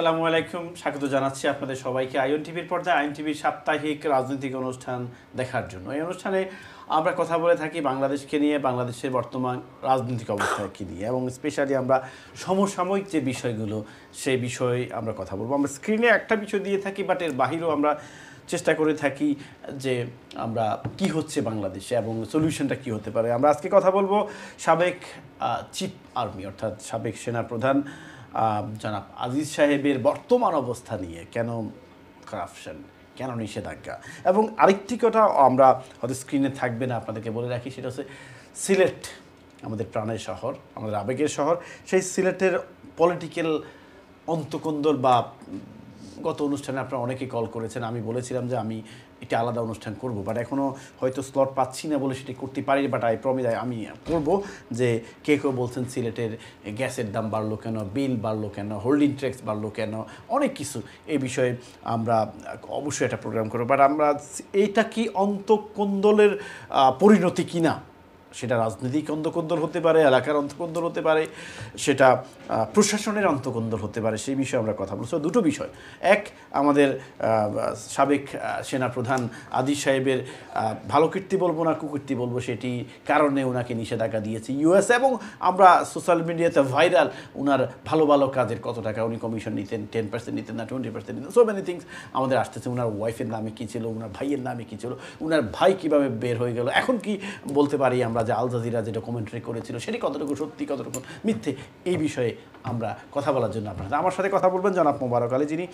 আসসালামু আলাইকুম, স্বাগত জানাচ্ছি আপনাদের সবাইকে আইএন টিভির পর্দায় আইএন টিভির সাপ্তাহিক রাজনৈতিক অনুষ্ঠান দেখার জন্য। এই অনুষ্ঠানে আমরা কথা বলে থাকি বাংলাদেশকে নিয়ে, বাংলাদেশের বর্তমান রাজনৈতিক অবস্থাকে নিয়ে, এবং স্পেশালি আমরা সমসাময়িক যে বিষয়গুলো সেই বিষয়ে আমরা কথা বলবো। আমরা স্ক্রিনে একটা বিষয় দিয়ে থাকি, বাট এর বাহিরেও আমরা চেষ্টা করে থাকি যে আমরা কি হচ্ছে বাংলাদেশে এবং সলিউশনটা কি হতে পারে। আমরা আজকে কথা বলবো সাবেক চিফ আর্মি অর্থাৎ সাবেক সেনাপ্রধান জনাব আজিজ সাহেবের বর্তমান অবস্থা নিয়ে, কেন কারাপশন, কেন নিষেধাজ্ঞা, এবং আরেকটি কথা আমরা হয়তো স্ক্রিনে থাকবে না, আপনাদেরকে বলে রাখি, সেটা হচ্ছে সিলেট আমাদের প্রাণের শহর, আমাদের আবেগের শহর। সেই সিলেটের পলিটিক্যাল অন্তকন্দল বা গত অনুষ্ঠানে আপনারা অনেকেই কল করেছেন, আমি বলেছিলাম যে আমি একটা আলাদা অনুষ্ঠান করব, বাট এখনও হয়তো স্লট পাচ্ছি না বলে সেটি করতে পারি, বাট আই প্রমিস আমি করব। যে কেউ বলছেন সিলেটের গ্যাসের দাম বাড়লো কেন, বিল বাড়লো কেন, হোল্ডিং ট্যাক্স বাড়লো কেন, অনেক কিছু এই বিষয়ে আমরা অবশ্যই একটা প্রোগ্রাম করব। বাট আমরা এইটা কি অন্তকন্দলের পরিণতি কিনা, সেটা রাজনৈতিক অন্তকন্দল হতে পারে, এলাকার অন্তকন্দল হতে পারে, সেটা প্রশাসনের অন্তকন্দল হতে পারে, সেই বিষয়ে আমরা কথা বলছি। দুটো বিষয়, এক আমাদের সাবেক সেনাপ্রধান আজিজ সাহেবের ভালো কীর্তি বলবো না কুকীর্তি বলবো, সেটি কারণে ওনাকে নিষেধাজ্ঞা দিয়েছে ইউএস, এবং আমরা সোশ্যাল মিডিয়াতে ভাইরাল ওনার ভালো ভালো কাজের কত টাকা উনি কমিশন নিতেন, 10% নিতেন না 20% নিতেন, সো মেনি থিংস আমাদের আসতেছে। ওনার ওয়াইফের নামে কী ছিল, ওনার ভাইয়ের নামে কী ছিল, ওনার ভাই কীভাবে বের হয়ে গেল, এখন কি বলতে পারি আমরা যে আল জাজিরা যেটা কমেন্টারি করেছিল সেটি কতটুকু সত্যি কতটুকু মিথ্যে, এই বিষয়ে আমরা কথা বলার জন্য আপনারা আমার সাথে কথা বলবেন জনাব মোবারক আলী, যিনি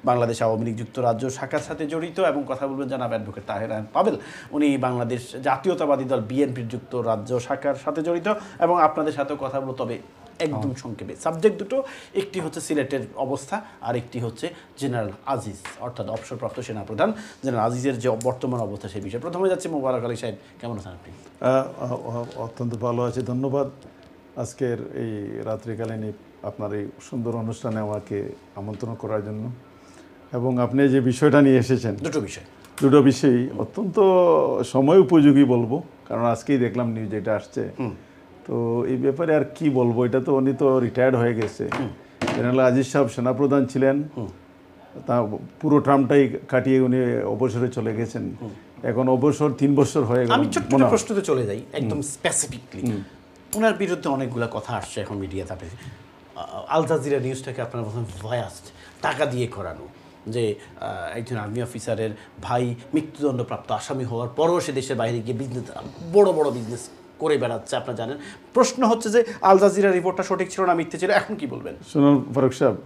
বাংলাদেশ আওয়ামী লীগ যুক্তরাজ্য শাখার সাথে জড়িত, এবং কথা বলবেন জনাব অ্যাডভোকেট তাহের পাবেল, উনি বাংলাদেশ জাতীয়তাবাদী দল বিএনপির যুক্তরাজ্য শাখার সাথে জড়িত, এবং আপনাদের সাথেও কথা বলবো, তবে একদম সংক্ষেপে। সাবজেক্ট দুটো, একটি হচ্ছে সিলেটের অবস্থা আর একটি হচ্ছে জেনারেল আজিজ অর্থাৎ অবসরপ্রাপ্ত সেনাপ্রধান জেনারেল আজিজের যে বর্তমান অবস্থা সেই বিষয়ে। প্রথমে যাচ্ছে মোবারক আলী সাহেব, কেমন আছেন আপনি? অত্যন্ত ভালো আছে, ধন্যবাদ আজকের এই রাত্রিকালীন আপনার এই সুন্দর অনুষ্ঠানে আমাকে আমন্ত্রণ করার জন্য, এবং আপনি যে বিষয়টা নিয়ে এসেছেন দুটো বিষয়ই অত্যন্ত সময় উপযোগী বলবো, কারণ আজকেই দেখলাম নিউজ এটা আসছে। তো এই ব্যাপারে আর কি বলবো, এটা তো উনি তো রিটায়ার্ড হয়ে গেছে, জেনারেল আজিজ সাহেব সেনাপ্রধান ছিলেন, তা পুরো টার্মটাই কাটিয়ে উনি অবসরে চলে গেছেন, এখন অবসর 3 বছর হয়ে গেল। আমি ছোট্ট প্রশ্নতে চলে যাই একদম স্পেসিফিকলি, ওনার বিরুদ্ধে অনেকগুলো কথা আসছে এখন মিডিয়াতে, আপনি আল জাজিরা নিউজটাকে আপনার প্রথম ভয়াস্ট টাকা দিয়ে করানো, যে একজন আর্মি অফিসারের ভাই মৃত্যুদণ্ডপ্রাপ্ত আসামি হওয়ার পরও সে দেশের বাইরে গিয়ে বিজনেস, বড় বড় বিজনেস করে বেড়াচ্ছে, আপনারা জানেন। প্রশ্ন হচ্ছে যে আল জাজিরা রিপোর্টটা সঠিক ছিল না মিথ্যে ছিল, এখন কি বলবেন? শুনুন ফারুক সাহেব,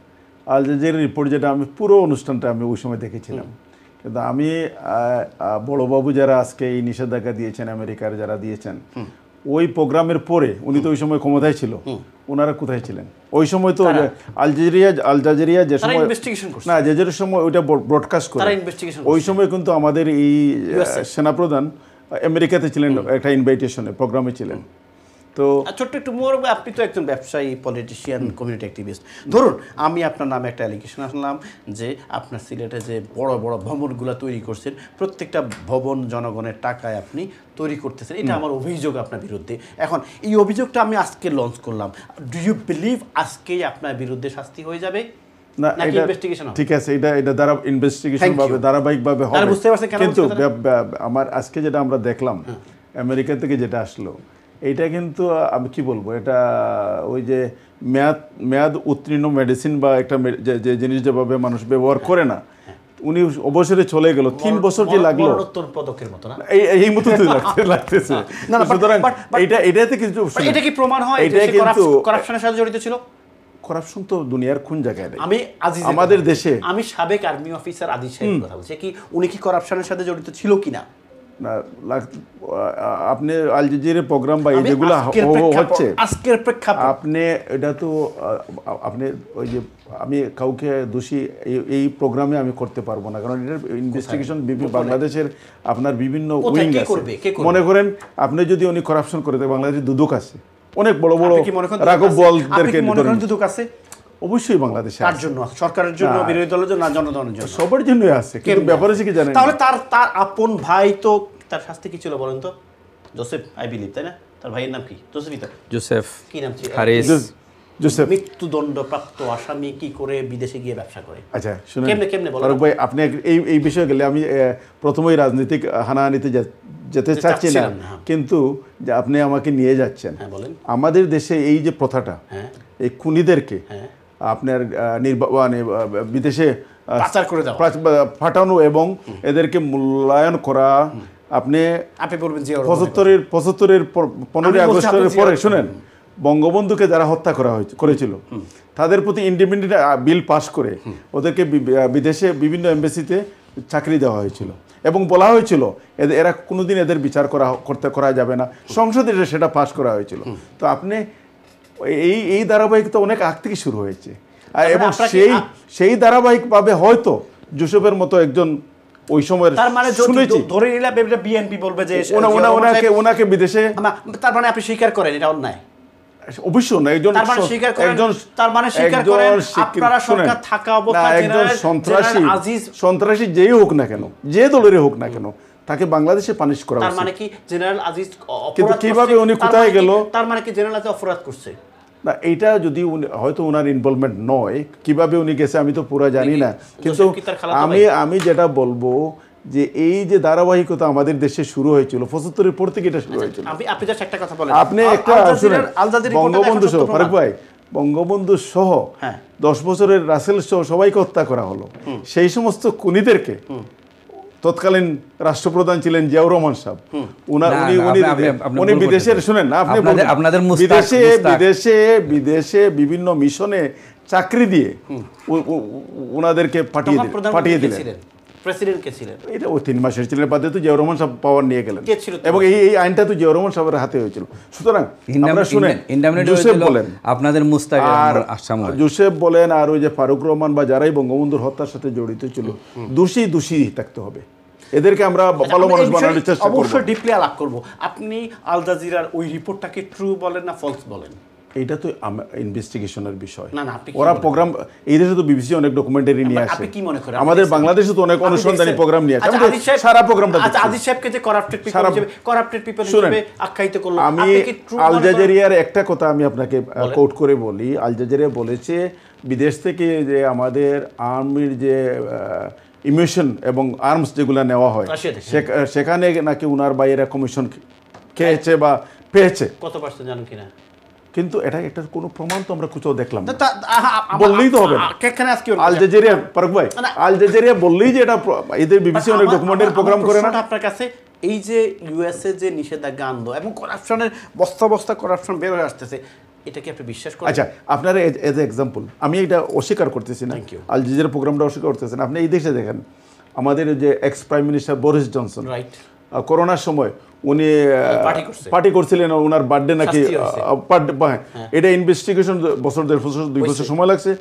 আল জাজিরা রিপোর্ট যেটা আমি পুরো অনুষ্ঠানটা আমি ওই সময় দেখেছিলাম, কিন্তু আমি বড়বাবু যারা আজকে এই নিষেধাজ্ঞা দিয়েছেন, আমেরিকার যারা দিয়েছেন, ওই প্রোগ্রামের পরে উনি তো ওই সময় ক্ষমতায় ছিল, ওনারা কোথায় ছিলেন ওই সময়? তো আল জাজিরা যে সময় না যে সময় ওইটা ব্রডকাস্ট করে, ওই সময় কিন্তু আমাদের এই সেনাপ্রধান আমেরিকাতে ছিলেন, একটা ইনভাইটেশনে প্রোগ্রামে ছিলেন। তো ছোট্ট একটু মোর, আপনি তো একজন ব্যবসায়ী, পলিটিশিয়ান, কমিউনিটি অ্যাক্টিভিস্ট, ধরুন আমি আপনার নামে একটা অ্যালিগেশন আসলাম যে আপনার সিলেটে যে বড় বড় ভবনগুলো তৈরি করছেন, প্রত্যেকটা ভবন জনগণের টাকায় আপনি তৈরি করতেছেন, এটা আমার অভিযোগ আপনার বিরুদ্ধে। এখন এই অভিযোগটা আমি আজকে লঞ্চ করলাম, ডু ইউ বিলিভ আজকেই আপনার বিরুদ্ধে শাস্তি হয়ে যাবে? না, ঠিক আছে, এটা দ্বারা ইনভেস্টিগেশন ভাবে ধারাবাহিকভাবে হবে, কিন্তু আমার আজকে যেটা আমরা দেখলাম আমেরিকা থেকে যেটা আসলো, এইটা কিন্তু আমি কি বলবো, এটা ওই যে মেয়াদ উত্তীর্ণ মেডিসিন বা একটা যে জিনিস যেভাবে মানুষ ব্যবহার করে না, উনি অবসরে চলে গেল, 3 বছর যে লাগলো পদকের মতো না, এই মতো লাগতেছে। সুতরাং এটাতে কিছু, এটা কি প্রমাণ হয় এটা কিন্তু করাপশনের সাথে জড়িত ছিল? করাপশন তো দুনিয়ার কোন জায়গায় নেই, আমাদের দেশে। আমি সাবেক আর্মি অফিসার আজিজ সাহেবের কথা বলছি, কি উনি কি করাপশনের সাথে জড়িত ছিল কিনা? না, আপনি আল জাজিরার প্রোগ্রাম বা এই যেগুলো হচ্ছে আজকের প্রেক্ষাপট, আপনি এটা তো আপনি ওই যে আমি কাউকে দোষী এই প্রোগ্রামে আমি করতে পারবো না, কারণ এটার ইনভেস্টিগেশন বাংলাদেশের আপনার বিভিন্ন উইং আছে। মনে করেন আপনি যদি উনি করাপশন করে থাকে, বাংলাদেশে দুদক আছে, অনেক বড় বড় রাঘব বোয়ালদেরকে আছে, অবশ্যই বাংলাদেশে কার জন্য? সরকারের জন্য, বিরোধী দলের জন্য, জনগণের জন্য, সবার জন্যই আছে, কিন্তু ব্যাপার আছে কি জানেন, তাহলে তার আপন ভাই তো, তার শাস্তি কি ছিল বলেন তো? জোসেফ, আই বিলিভ, তাই না? তার ভাইয়ের নাম কি? জোসেফই তো? জোসেফ কি নাম ছিল? হারিস জোসেফ মৃত্যুদণ্ডপ্রাপ্ত আসামি কি করে বিদেশে গিয়ে ব্যবসা করে? আচ্ছা শুনুন কেমনে বলেন? ফারুক ভাই, আপনি এই বিষয়ে গেলে আমি প্রথমেই রাজনৈতিক হানাহানিতে যেতে চাচ্ছি না, কিন্তু যে আপনি আমাকে নিয়ে যাচ্ছেন। বলেন। আমাদের দেশে এই যে প্রথাটা, এই খুনিদেরকে আপনার মানে বিদেশে পাচার করে দেওয়া, পাঠানো এবং এদেরকে মূল্যায়ন করা, আপনি বলবেন যে 75-এর 15ই আগস্টের পরে শুনেন, বঙ্গবন্ধুকে যারা হত্যা করেছিল তাদের প্রতি ইন্ডিপেন্ডেন্ট বিল পাস করে ওদেরকে বিদেশে বিভিন্ন এমবাসিতে চাকরি দেওয়া হয়েছিল এবং বলা হয়েছিল এরা কোনোদিন এদের বিচার করা যাবে না, সংসদে সেটা পাস করা হয়েছিল। তো আপনি এই ধারাবাহিকতা অনেক আগ থেকে শুরু হয়েছে এবং সেই ধারাবাহিকভাবে হয়তো জোসেফের মতো একজন ওই সময়ের, তার মানে শুনেছি ধরে নিলাম বিএনপি বলবে যে ওনাকে বিদেশে, তার মানে আপনি স্বীকার করেন এটা অন্যায়? অবশ্যই না, একজন সন্ত্রাসী যেই হোক না কেন, যে দলেরই হোক না কেন, তাকে বাংলাদেশে পানিশ করা উচিত। তার মানে কি জেনারেল আজিজ কিন্তু কিভাবে উনি কোথায় গেল, তার মানে কি জেনারেল আজিজ অপরাধ করছে না? এইটা যদি হয়তো ওনার ইনভলভমেন্ট নয়, কিভাবে উনি গেছে আমি তো পুরো জানি না, কিন্তু আমি যেটা বলবো যে এই যে ধারাবাহিকতা আমাদের দেশে শুরু হয়েছিল 75-এর পর থেকে এটা শুরু হয়েছিল। আপনি জাস্ট একটা কথা বলেন, আপনি একটা বঙ্গবন্ধু সহ, ফারুক ভাই, বঙ্গবন্ধু সহ 10 বছরের রাসেল সহ সবাইকে হত্যা করা হলো। সেই সমস্ত খুনিদেরকে তৎকালীন রাষ্ট্রপ্রধান ছিলেন জিয়াউর রহমান সাহেব, উনি বিদেশের, শুনেন না, আপনি বিদেশে বিভিন্ন মিশনে চাকরি দিয়ে ওনাদেরকে পাঠিয়ে দিলেন। প্রেসিডেন্ট কে ছিলেন? এটা ওই 3 মাসের ছিলেন, বাদে তো জিয়াউর রহমান সাহেব পাওয়ার নিয়ে গেলেন এবং এই আইনটা তো জিয়াউর রহমান সাহেবের হাতে হয়েছিল। সুতরাং আমরা শুনেন, জোসেফ বলেন, আপনাদের মুস্তাক জোসেফ বলেন, আর ওই যে ফারুক রহমান বা যারাই বঙ্গবন্ধুর হত্যার সাথে জড়িত ছিল, দোষী থাকতে হবে, এদেরকে আমরা ভালো মানুষ বানানোর চেষ্টা করব, অবশ্যই ডিপলি আলাপ করব। আপনি আল জাজিরার ওই রিপোর্টটাকে ট্রু বলেন না ফলস বলেন? এটা তো ইনভেস্টিগেশনের বিষয়। না, ওরা প্রোগ্রাম, এই দেশে তো বিবিসি অনেক ডকুমেন্টারি নিয়ে আসে, আপনি কি মনে করেন? আমাদের বাংলাদেশে তো অনেক অনুসন্ধানী প্রোগ্রাম নিয়ে আসে, সারা প্রোগ্রামটা। আচ্ছা, আজিজ সাহেবকে যে কারাপ্টেড পিপল হিসেবে আখ্যায়িত করলো, আমি আল জাজিরার একটা কথা আমি আপনাকে কোট করে বলি। আল জাজিরা বলেছে বিদেশ থেকে যে আমাদের আর্মির যে ইমিউশন এবং আর্মস যেগুলো নেওয়া হয়, সেখানে নাকি উনার বাইরে কমিশন খেয়েছে বা পেয়েছে। কত পার্সেন্ট জানেন কিনা? কিন্তু এটা একটা কোনো প্রমাণ তো আমরা কোথাও দেখলাম না, বললেই তো হবে। আল জাজিরা, ফারুক ভাই, আল জাজিরা বললেই যে এটা, এদের বিবিসি অনেক ডকুমেন্টারি প্রোগ্রাম করে না? আপনার কাছে এই যে ইউএসএ যে নিষেধাজ্ঞা আনলো এবং করাপশনের বস্তা করাপশন বের হয়ে আসতেছে, এটা কি আপনি বিশ্বাস করেন? আচ্ছা, আপনারা এজ এক্সাম্পল, আমি এটা অস্বীকার করতেছি না, আল জাজিরা প্রোগ্রামটা অস্বীকার করতেছেন। আপনি এই দেশে দেখেন, আমাদের যে x prime minister Boris Johnson, করোনার সময় উনি পার্টি করছিলেন, ওনার বার্থডে নাকি, এটা ইনভেস্টিগেশন বছর 2 বছর সময় লাগছে,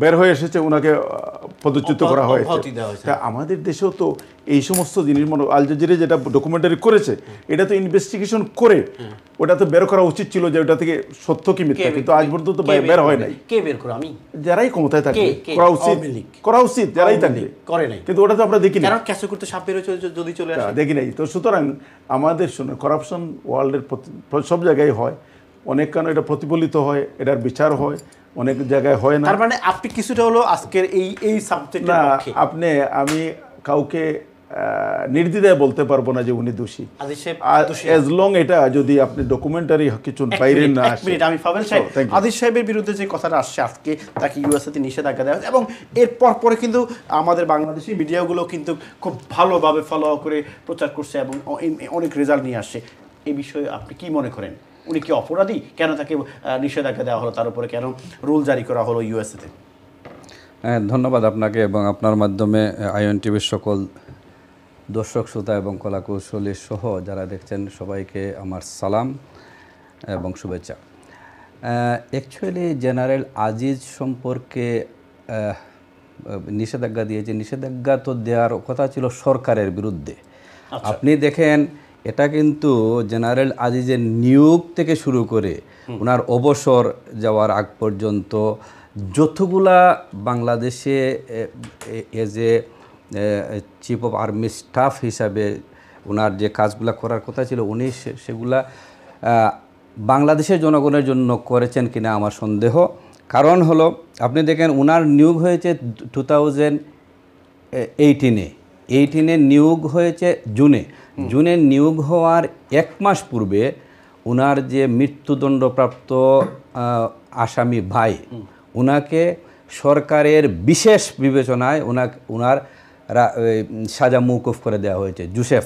বের হয়ে এসেছে, ওনাকে পদচ্যুত করা হয়েছে। তা আমাদের দেশেও তো এই সমস্ত জিনিস, আল জাজিরা যেটা ডকুমেন্টারি করেছে, এটা তো ইনভেস্টিগেশন করে ওটা তো বের করা উচিত ছিল যে ওটা থেকে সত্য কি মিথ্যা, কিন্তু আজ পর্যন্ত তো বের হয় নাই। কে বের করে? আমি, যারাই ক্ষমতায় থাকে করা উচিত যারাই থাকে, করে নাই, কিন্তু ওটা তো আমরা দেখি না। কারণ ক্যাচ করতে সাপ বের হচ্ছে যদি চলে আসে, দেখি নাই তো। সুতরাং আমাদের শুনে করাপশন ওয়ার্ল্ডের সব জায়গায় হয়, অনেক কারণে এটা প্রতিফলিত হয়, এটার বিচার হয়, অনেক জায়গায় হয় না। তার মানে আপনি কিছুটা হলো আজকের এই সাবজেক্টের পক্ষে? আমি কাউকে নির্দ্বিধায় বলতে পারবো না যে উনি দোষী, এজ লং এটা যদি আপনি ডকুমেন্টারি কিছু বাইরে না আসে। আমি ফাবেল সাহেব, আদিল সাহেবের বিরুদ্ধে যে কথাটা আসছে আজকে, তাকে ইউএসএতে নিষেধাজ্ঞা দেওয়া এবং এর পরে কিন্তু আমাদের বাংলাদেশি মিডিয়াগুলো কিন্তু খুব ভালোভাবে ফলো করে প্রচার করছে এবং অনেক রেজাল্ট নিয়ে আসছে। এই বিষয়ে আপনি কি মনে করেন? উনি কি অপরাধী? কেন তাকে নিষেধাজ্ঞা দেওয়া হলো? তার উপরে কেন রুল জারি করা হলো ইউএসএতে? ধন্যবাদ আপনাকে এবং আপনার মাধ্যমে আইএন টিভির সকল দর্শক শ্রোতা এবং কলাকুশলী সহ যারা দেখছেন সবাইকে আমার সালাম এবং শুভেচ্ছা। অ্যাকচুয়ালি জেনারেল আজিজ সম্পর্কে নিষেধাজ্ঞা দিয়েছে, নিষেধাজ্ঞা তো দেওয়ার কথা ছিল সরকারের বিরুদ্ধে। আপনি দেখেন, এটা কিন্তু জেনারেল আজিজের নিয়োগ থেকে শুরু করে ওনার অবসর যাওয়ার আগ পর্যন্ত যতগুলা বাংলাদেশে as a chief of army staff হিসাবে ওনার যে কাজগুলো করার কথা ছিল, উনি সেগুলা বাংলাদেশের জনগণের জন্য করেছেন কিনা আমার সন্দেহ। কারণ হলো আপনি দেখেন ওনার নিয়োগ হয়েছে 2018-এ নিয়োগ হয়েছে জুনে নিয়োগ হওয়ার 1 মাস পূর্বে ওনার যে মৃত্যুদণ্ডপ্রাপ্ত আসামি ভাই ওনাকে সরকারের বিশেষ বিবেচনায় ওনার সাজা মওকুফ করে দেওয়া হয়েছে, জোসেফ,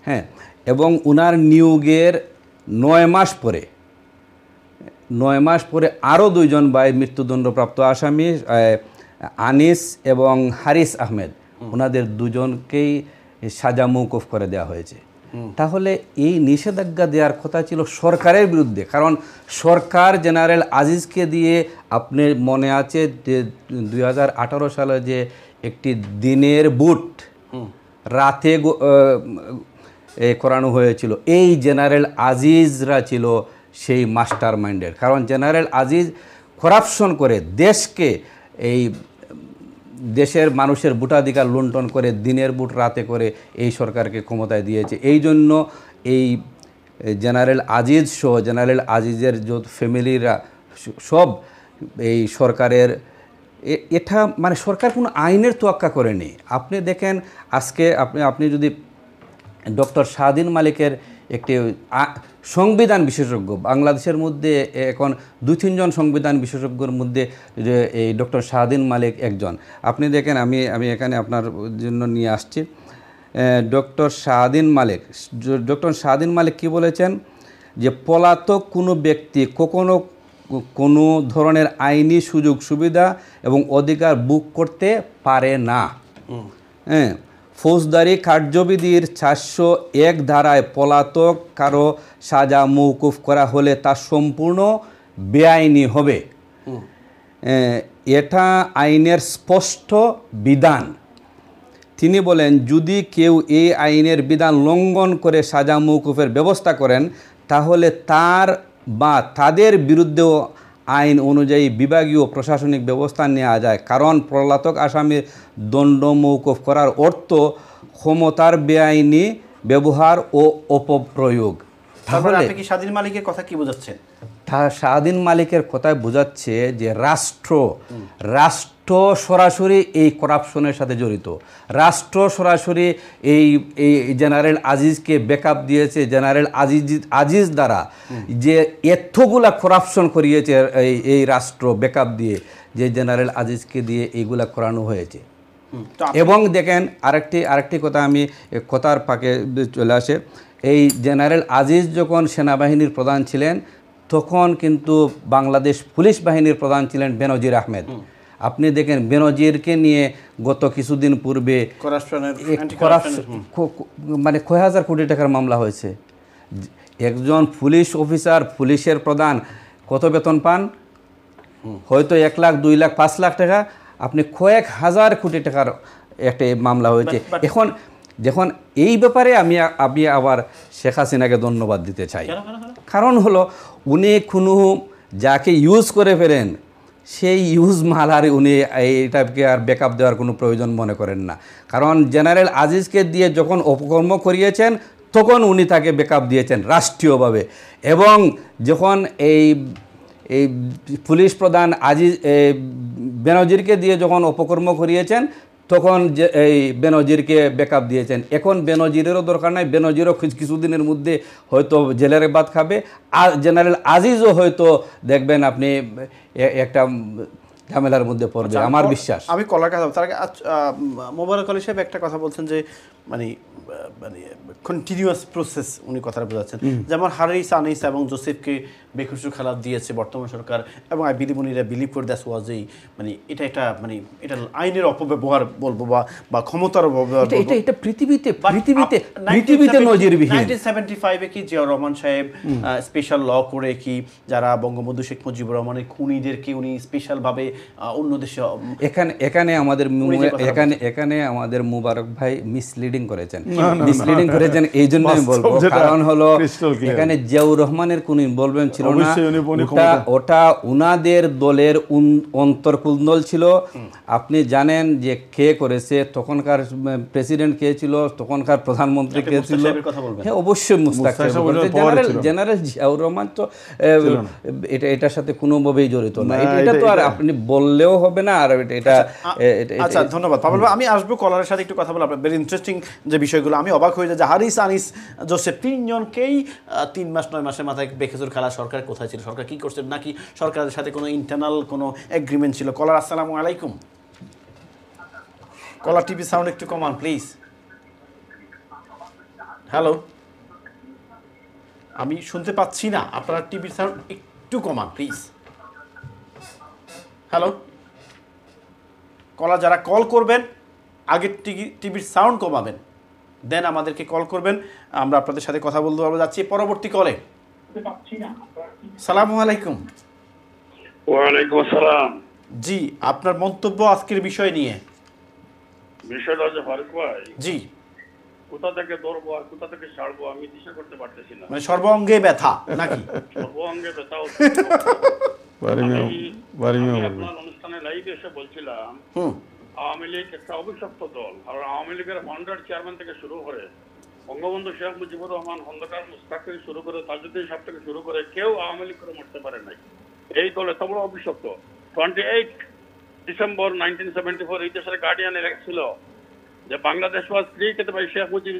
হ্যাঁ। এবং ওনার নিয়োগের 9 মাস পরে আরও 2 জন ভাই মৃত্যুদণ্ডপ্রাপ্ত আসামি আনিস এবং হারিস আহমেদ, ওনাদের 2 জনকেই সাজা মওকুফ করে দেওয়া হয়েছে। তাহলে এই নিষেধাজ্ঞা দেওয়ার কথা ছিল সরকারের বিরুদ্ধে, কারণ সরকার জেনারেল আজিজকে দিয়ে, আপনার মনে আছে যে 2018 সালে যে একটি দিনের বুট রাতে করানো হয়েছিল, এই জেনারেল আজিজরা ছিল সেই মাস্টার মাইন্ডের। কারণ জেনারেল আজিজ করাপশন করে দেশের মানুষের ভোটাধিকার লুণ্ঠন করে দিনের বুট রাতে করে এই সরকারকে ক্ষমতায় দিয়েছে। এই জন্য এই জেনারেল আজিজ সহ জেনারেল আজিজের যত ফ্যামিলিরা সব এই সরকারের এটা মানে সরকার কোনো আইনের তোয়াক্কা করেনি। আপনি দেখেন আজকে আপনি যদি ডক্টর শাহদিন মালিকের একটি সংবিধান বিশেষজ্ঞ, বাংলাদেশের মধ্যে এখন 2-3 জন সংবিধান বিশেষজ্ঞর মধ্যে যে এই ডক্টর শাহদিন মালিক একজন। আপনি দেখেন আমি এখানে আপনার জন্য নিয়ে আসছি ডক্টর শাহদিন মালিক কি বলেছেন, যে পলাতক কোনো ব্যক্তি কখনো কোনো ধরনের আইনি সুযোগ সুবিধা এবং অধিকার ভোগ করতে পারে না। হ্যাঁ, ফৌজদারি কার্যবিধির 401 ধারায় পলাতক কারো সাজা মওকুফ করা হলে তা সম্পূর্ণ বেআইনি হবে। এটা আইনের স্পষ্ট বিধান। তিনি বলেন, যদি কেউ এই আইনের বিধান লঙ্ঘন করে সাজা মওকুফের ব্যবস্থা করেন তাহলে তার বা তাদের বিরুদ্ধেও আইন অনুযায়ী বিভাগীয় প্রশাসনিক ব্যবস্থা নেওয়া যায়। কারণ পলাতক আসামির দণ্ড মওকুফ করার অর্থ ক্ষমতার বেআইনি ব্যবহার ও অপপ্রয়োগ। তাহলে আপনি কি শাহদিন মালিকের কথা কি বোঝাচ্ছেন? শাহদিন মালিকের কথায় বোঝাচ্ছে যে রাষ্ট্র সরাসরি এই করাপশনের সাথে জড়িত। রাষ্ট্র সরাসরি এই জেনারেল আজিজকে ব্যাকআপ দিয়েছে। জেনারেল আজিজ দ্বারা যে এতগুলা করাপশন করিয়েছে এই রাষ্ট্র ব্যাকআপ দিয়ে, যে জেনারেল আজিজকে দিয়ে এইগুলা করানো হয়েছে। এবং দেখেন আরেকটি কথা, আমি কথার ফাঁকে চলে আসে, এই জেনারেল আজিজ যখন সেনাবাহিনীর প্রধান ছিলেন তখন কিন্তু বাংলাদেশ পুলিশ বাহিনীর প্রধান ছিলেন বেনজির আহমেদ। আপনি দেখেন বেনজিরকে নিয়ে গত কিছুদিন পূর্বে মানে কয় হাজার কোটি টাকার মামলা হয়েছে। একজন পুলিশ অফিসার, পুলিশের প্রধান কত বেতন পান? হয়তো 1 লাখ, 2 লাখ, 5 লাখ টাকা। আপনি কয়েক হাজার কোটি টাকার একটা মামলা হয়েছে। এখন যখন এই ব্যাপারে আমি আবার শেখ হাসিনাকে ধন্যবাদ দিতে চাই। কারণ হলো উনি কোনো যাকে ইউজ করে ফেলেন সেই ইউজ মাল আর উনি এইটাকে আর ব্যাকআপ দেওয়ার কোনো প্রয়োজন মনে করেন না। কারণ জেনারেল আজিজকে দিয়ে যখন অপকর্ম করিয়েছেন তখন উনি তাকে ব্যাকআপ দিয়েছেন রাষ্ট্রীয়ভাবে। এবং যখন এই পুলিশ প্রধান বেনজিরকে দিয়ে যখন অপকর্ম করিয়েছেন তখন এই বেনজিরকে ব্যাকআপ দিয়েছেন। এখন বেনজিরেরও দরকার নাই, বেনজিরও কিছুদিনের মধ্যে হয়তো জেলের ভাত খাবে। আর জেনারেল আজিজও হয়তো দেখবেন আপনি একটা ঝামেলার মধ্যে পড়বে, আমার বিশ্বাস। আমি কলার কথা তার আগে মোবারক আলী সাহেব একটা কথা বলছেন যে মানে কন্টিনিউয়াস প্রসেস উনি কথাটা বোঝাচ্ছেন। যেমন হারিস, আনিস এবং জোসেফকে বেকসুর খালাস দিয়েছে বর্তমান সরকার, এবং আই বিলিভ উনিরা বিলিভ করে দ্যাটস ওয়াজ মানে এটা আইনের অপব্যবহার বলবো বা ক্ষমতার অপব্যবহার। এটা পৃথিবীতে নজিরবিহীন। 1975-এ কি জিয়াউর রহমান সাহেব স্পেশাল ল করে কি যারা বঙ্গবন্ধু শেখ মুজিবুর রহমানের খুনিদেরকে উনি স্পেশালভাবে অন্য দেশে এখানে আমাদের মোবারক ভাই মিসলিডিং করেছেন। মিসলিডিং করেছেন এই জন্য আমি বলবো, বাস্তব যেটা কারণ হলো crystal clear। এখানে জিয়াউর রহমানের কোনো ইনভলভমেন্ট ছিল না, অবশ্যই উনি ওটা ওটা উনাদের দলের অন্তর্কুন্দল ছিল। আপনি জানেন যে কে করেছে, তখনকার প্রেসিডেন্ট কে ছিল, তখনকার প্রধানমন্ত্রী কে ছিল। সাহেবের কথা বলবেন। হ্যাঁ অবশ্যই মুস্তাক মুস্তাক সাহেব সাহেব করেছে। power জেনারেল ছিল না। জেনারেল জিয়াউর রহমান তো এটার সাথে কোনোভাবেই জড়িত না। না, এটা তো আর এটা- আপনি বললেও হবে না। আর এটা আচ্ছা ধন্যবাদ পাবল ভাই। আমি আসবো কলারের সাথে একটু কথা বলবো, আপনার ভেরি ইন্টারেস্টিং যে বিষয়গুলো। আমি অবাক হয়ে যাই যে হারিস আনিস জোসেফ তিনজনকেই 3 মাস 9 মাসের মাথায় বেখেজুর খেলা। সরকার কোথায় ছিল, সরকার কি করছে, নাকি সরকারের সাথে কোনো ইন্টারনাল কোনো এগ্রিমেন্ট ছিল? কলার আসসালামু আলাইকুম। কলার টিভি সাউন্ড একটু কমান প্লিজ। হ্যালো, আমি শুনতে পাচ্ছি না, আপনারা টিভির সাউন্ড একটু কমান প্লিজ। হ্যালো, কলার যারা কল করবেন আগে টিভির সাউন্ড কমাবেন, দেন আমাদেরকে কল করবেন, আমরা আপনাদের সাথে কথা বলতে পারবো। যাচ্ছি পরবর্তী কলে। সালামু আলাইকুম। ওয়ালাইকুম আসসালাম। জি, আপনার মন্তব্য আজকের বিষয় নিয়ে। বিষয়টা হচ্ছে ফারুক ভাই, জি, কোথা থেকে ধরবো আর কোথা থেকে ছাড়বো আমি দিশা করতে পারতেছি না। মানে সর্বাঙ্গে ব্যথা নাকি? সর্বাঙ্গে ব্যথা হচ্ছে। বাড়ি আমি আপনার অনুষ্ঠানে লাইভে এসে বলছিলাম আওয়ামী লীগ একটা অভিশপ্ত দল। আর আওয়ামী লীগের ফাউন্ডার চেয়ারম্যান থেকে শুরু করে বঙ্গবন্ধু শেখ মুজিবুর রহমান, খন্দকার মুশতাক থেকে শুরু করে তাজউদ্দিন সাহেব থেকে শুরু করে কেউ আওয়ামী লীগ করে মরতে পারে নাই। এই দল এত বড় অভিশপ্ত। 28 ডিসেম্বর 1974 এই দেশের গার্ডিয়ান ছিল যে বাংলাদেশ ওয়াজ ফ্রি, কিন্তু ভাই শেখ মুজিব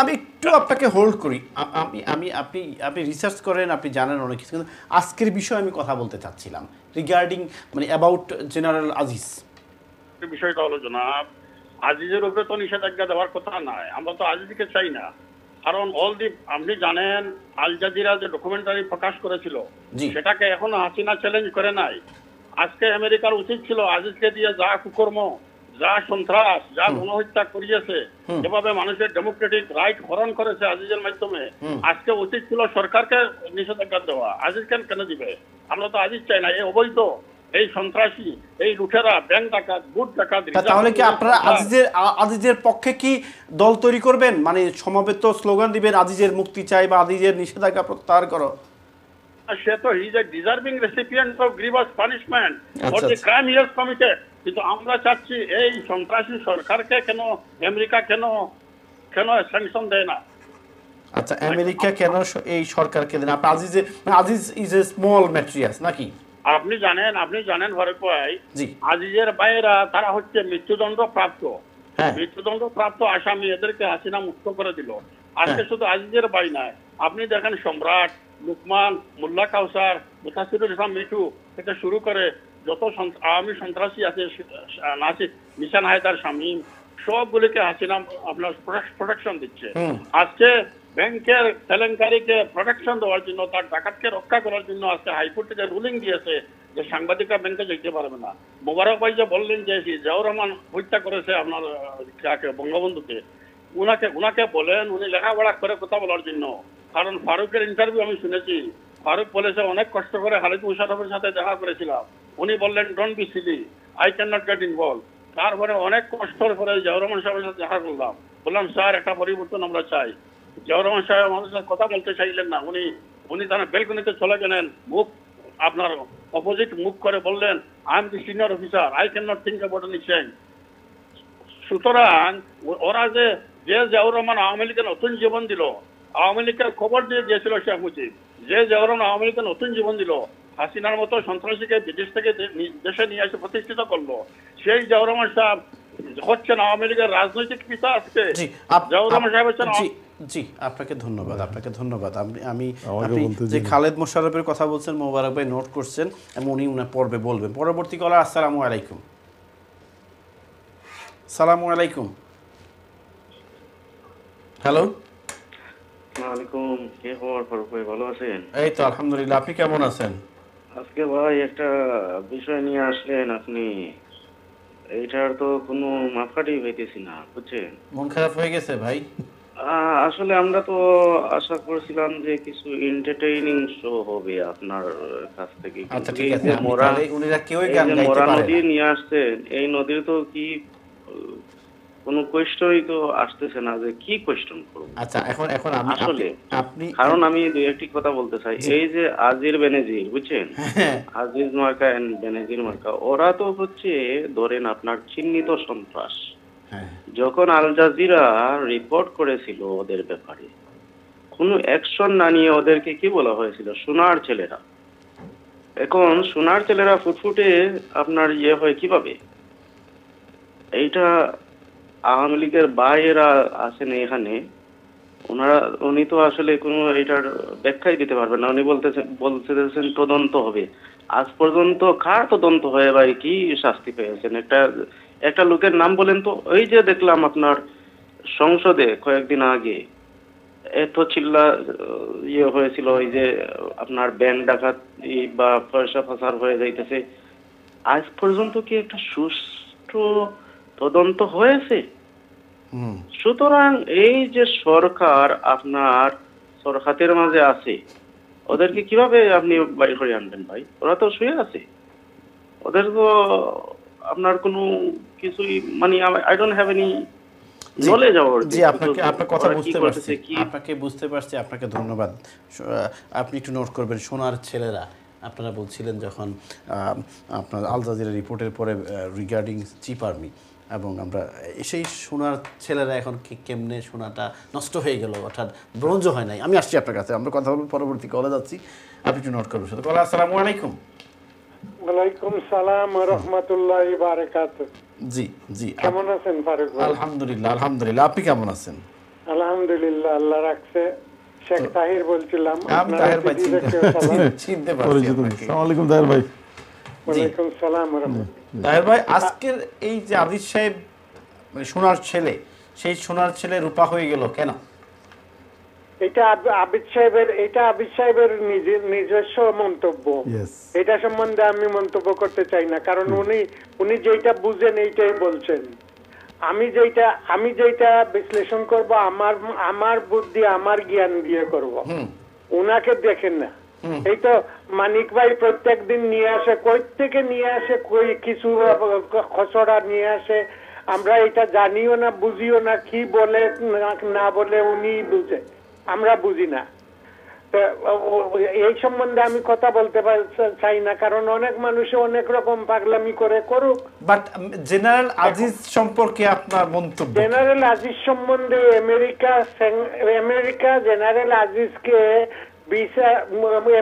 আমি একটু আপনাকে হোল্ড করি। আপনি রিসার্চ করেন, আপনি জানেন অনেক কিছু, কিন্তু আজকের বিষয়ে আমি কথা বলতে চাচ্ছিলাম রিগার্ডিং মানে অ্যাবাউট জেনারেল আজিজ। বিষয়টা হলো জনাব, আজিজের উপরে তো নিষেধাজ্ঞা দেওয়ার কথা নয়। আমরা তো আজিজকে চাই না, কারণ আপনি জানেন আল জাজিরা যে ডকুমেন্টারি প্রকাশ করেছিল সেটাকে এখনো হাসিনা চ্যালেঞ্জ করে নাই। আজকে আমেরিকার উচিত ছিল আজিজকে দিয়ে যা কুকর্ম, যা সন্ত্রাস, যা গণহত্যা করিয়েছে, যেভাবে মানুষের ডেমোক্রেটিক রাইট হরণ করেছে আজিজের মাধ্যমে, আজকে উচিত ছিল সরকারকে নিষেধাজ্ঞা দেওয়া। আজিজ কেন দিবে? আমরা তো আজিজ চাই না। এই অবৈধ, এই সন্ত্রাসী, এই লুটেরা, ব্যাংক ডাকাত, বুট ডাকাত। তাহলে কি আপনারা আজিজের পক্ষে কি দল তৈরি করবেন? মানে সমাবেত স্লোগান দিবেন আজিজের মুক্তি চাই বা আজিজের নিষেধাজ্ঞা প্রত্যাহার করো? সে তো he is a deserving recipient of grievous punishment for the crime he has committed. কিন্তু আমরা চাচ্ছি এই সন্ত্রাসী সরকারকে কেন আমেরিকা কেন স্যাংশন দেয় না? আচ্ছা, আমেরিকা কেন এই সরকারকে দেন? আপনি Aziz is a small materials নাকি? আপনি জানেন ফারুক ভাই, আজিজের বাইরা তারা হচ্ছে মৃত্যুদণ্ড প্রাপ্ত আসামি। এদেরকে হাসিনা মুক্ত করে দিল। আজকে শুধু আজিজের বাই নাই, আপনি দেখেন সম্রাট, লুকমান, মোল্লা কাউসার, মুতাসিরুল ইসলাম মিঠু থেকে শুরু করে যত আওয়ামী সন্ত্রাসী আছে, নিশান হায়দার, শামীম, সবগুলিকে হাসিনা আপনার প্রোটেকশন দিচ্ছে। আজকে ব্যাংকের কেলেঙ্কারিকে প্রোটেকশন দেওয়ার জন্য, তার ডাকাতকে রক্ষা করার জন্য আজকে হাইকোর্ট থেকে রুলিং দিয়েছে যে সাংবাদিকরা ব্যাংকে যেতে পারবে না। মোবারক ভাই যে বললেন যে জিয়াউর রহমান হত্যা করেছে আপনার বঙ্গবন্ধুকে, উনাকে বলেন উনি লেখাপড়া করে কথা বলার জন্য। কারণ ফারুকের ইন্টারভিউ আমি শুনেছি, ফারুক বলেছে অনেক কষ্ট করে খালিদ মুশারফের সাথে দেখা করেছিলাম। উনি বললেন don't be silly, I can not get involve. তারপরে অনেক কষ্টের পরে জিয়াউর রহমান সাহেবের সাথে দেখা করলাম, বললাম স্যার একটা পরিবর্তন আমরা চাই। জিয়াউর রহমান সাহেব আমাদের সাথে কথা বলতে চাইলেন না। উনি তার বেলকনিতে চলে গেলেন, মুখ আপনার অপোজিট মুখ করে বললেন I am the senior officer, I can not think about any change. সুতরাং ওরা যে জিয়াউর রহমান আওয়ামী লীগের নতুন জীবন দিল, আওয়ামী লীগকে খবর দিয়ে দিয়েছিল শেখ মুজিব, জিয়াউর রহমান আওয়ামী লীগের নতুন জীবন দিল, হাসিনার মতো সন্ত্রাসীকে বিদেশ থেকে দেশে নিয়ে এসে প্রতিষ্ঠিত করলো, সেই জিয়াউর রহমান সাহেব হচ্ছেন আওয়ামী লীগের রাজনৈতিক পিতা। আজকে জিয়াউর রহমান সাহেব হচ্ছেন। জি, আপনাকে ধন্যবাদ। আপনি যে খালেদ মোশাররফের কথা বলছেন, মোবারক ভাই নোট করছেন এবং উনি পর্বে বলবেন। পরবর্তী কলার আসসালামু আলাইকুম। সালামু আলাইকুম। হ্যালো, ওয়ালাইকুম। কি খবর ফারুক ভাই, ভালো আছেন? এই তো আলহামদুলিল্লাহ, আপনি কেমন আছেন? আজকে ভাই একটা বিষয় নিয়ে আসলেন আপনি, এইটার তো কোনো মাপকাঠি পাইতেছি না, বুঝছেন? মন খারাপ হয়ে গেছে ভাই? আসলে আমরা তো আশা করছিলাম যে কিছু এন্টারটেইনিং শো হবে আপনার কাছ থেকে। আচ্ছা ঠিক আছে, উনিরা কেউই গান গাইতে মোরা পারে নদী না। নিয়ে আসছেন, এই নদীর তো কি কোনো কোয়েশ্চনই তো আসতেছে না যে কি কোয়েশ্চন করব। আচ্ছা, এখন এখন আমি আসলে আপনি কারণ আমি দুই একটি কথা বলতে চাই। এই যে আজির বেনজির বুঝছেন, আজিজ মার্কা এন্ড বেনজির মার্কা, ওরা তো হচ্ছে ধরেন আপনার চিহ্নিত সন্ত্রাস। হ্যাঁ, যখন আল জাজিরা রিপোর্ট করেছিল ওদের ব্যাপারে, কোনো অ্যাকশন না নিয়ে ওদেরকে কি বলা হয়েছিল, সোনার ছেলেরা। এখন সোনার ছেলেরা ফুটফুটে আপনার ইয়ে হয় কিভাবে? এইটা আওয়ামী লীগের বাইরা আছেন এখানে, উনি তো আসলে কোনো এটার ব্যাখ্যাই দিতে পারবেন না। উনি বলতেছেন তদন্ত হবে। আজ পর্যন্ত কার তদন্ত হয়ে ভাই কি শাস্তি পেয়েছেন? একটা লোকের নাম বলেন তো। ওই যে দেখলাম আপনার সংসদে কয়েকদিন আগে এত চিল্লা ইয়ে হয়েছিল, ওই যে আপনার ব্যাংক ডাকাতি বা পয়সা পাচার হয়ে যাইতেছে। আজ পর্যন্ত কি একটা সুষ্ঠু তদন্ত হয়েছে? সুতরাং এই যে সরকার আপনার সরকারের মাঝে আছে, ওদেরকে কিভাবে আপনি বাইর করে আনবেন ভাই? ওরা তো শুয়ে আছে, ওদের তো আপনার কোনো কিছুই মানে I don't have any knowledge about. জি, আপনার কথা বুঝতে পারছি, আপনাকে ধন্যবাদ। আপনি একটু নোট করবেন, সোনার ছেলেরা আপনারা বলছিলেন যখন আপনার আল জাজিরা রিপোর্টের পরে রিগার্ডিং চিপ আর্মি, এবং আমরা সেই সোনার ছেলেরা এখন কেমনে সোনাটা নষ্ট হয়ে গেল, অর্থাৎ ব্রোঞ্জ হয় নাই। আমি আসছি আপনার কাছে, আমরা কথা বলবো পরবর্তী কলে যাচ্ছি, আপনি একটু নোট করবেন শুধু। কলে আসসালামু আলাইকুম। ওয়ালাইকুম সালাম ওয়া রাহমাতুল্লাহি ওয়া বারাকাতুহু। জি জি, কেমন আছেন ফারুক ভাই? আলহামদুলিল্লাহ, আলহামদুলিল্লাহ। আপনি কেমন আছেন? আলহামদুলিল্লাহ, আল্লাহ রাখছে। শেখ তাহির বলছিলাম। আমি তাহির ভাই চিনতে পারছি। আসসালামু আলাইকুম তাহির ভাই। ওয়ালাইকুম সালাম ওয়া রাহমাতুল্লাহ। তাহির ভাই, আজকের এই যে আজিজ সাহেব মানে সোনার ছেলে, সেই সোনার ছেলে রূপা হয়ে গেল কেন? এটা আবিদ সাহেবের নিজস্ব মন্তব্য। এটা সম্বন্ধে আমি মন্তব্য করতে চাই না, কারণ উনি যেটা বুঝেন এইটাই বলছেন। আমি যেটা বিশ্লেষণ করব আমার বুদ্ধি আমার জ্ঞান দিয়ে করব, উনাকে দেখেন না। এই তো মানিক ভাই প্রত্যেকদিন নিয়ে আসে, কই থেকে নিয়ে আসে, কিছু খসড়া নিয়ে আসে। আমরা এটা জানিও না, বুঝিও না, কি বলে না বলে উনি বুঝে, আমরা বুঝি না। এই সম্বন্ধে আমি কথা বলতে চাই না, কারণ অনেক মানুষে অনেক রকম পাগলামি করে করুক। বাট জেনারেল আজিজ সম্পর্কে আপনার মন্তব্য? জেনারেল আজিজ সম্বন্ধে আমেরিকা জেনারেল আজিজকে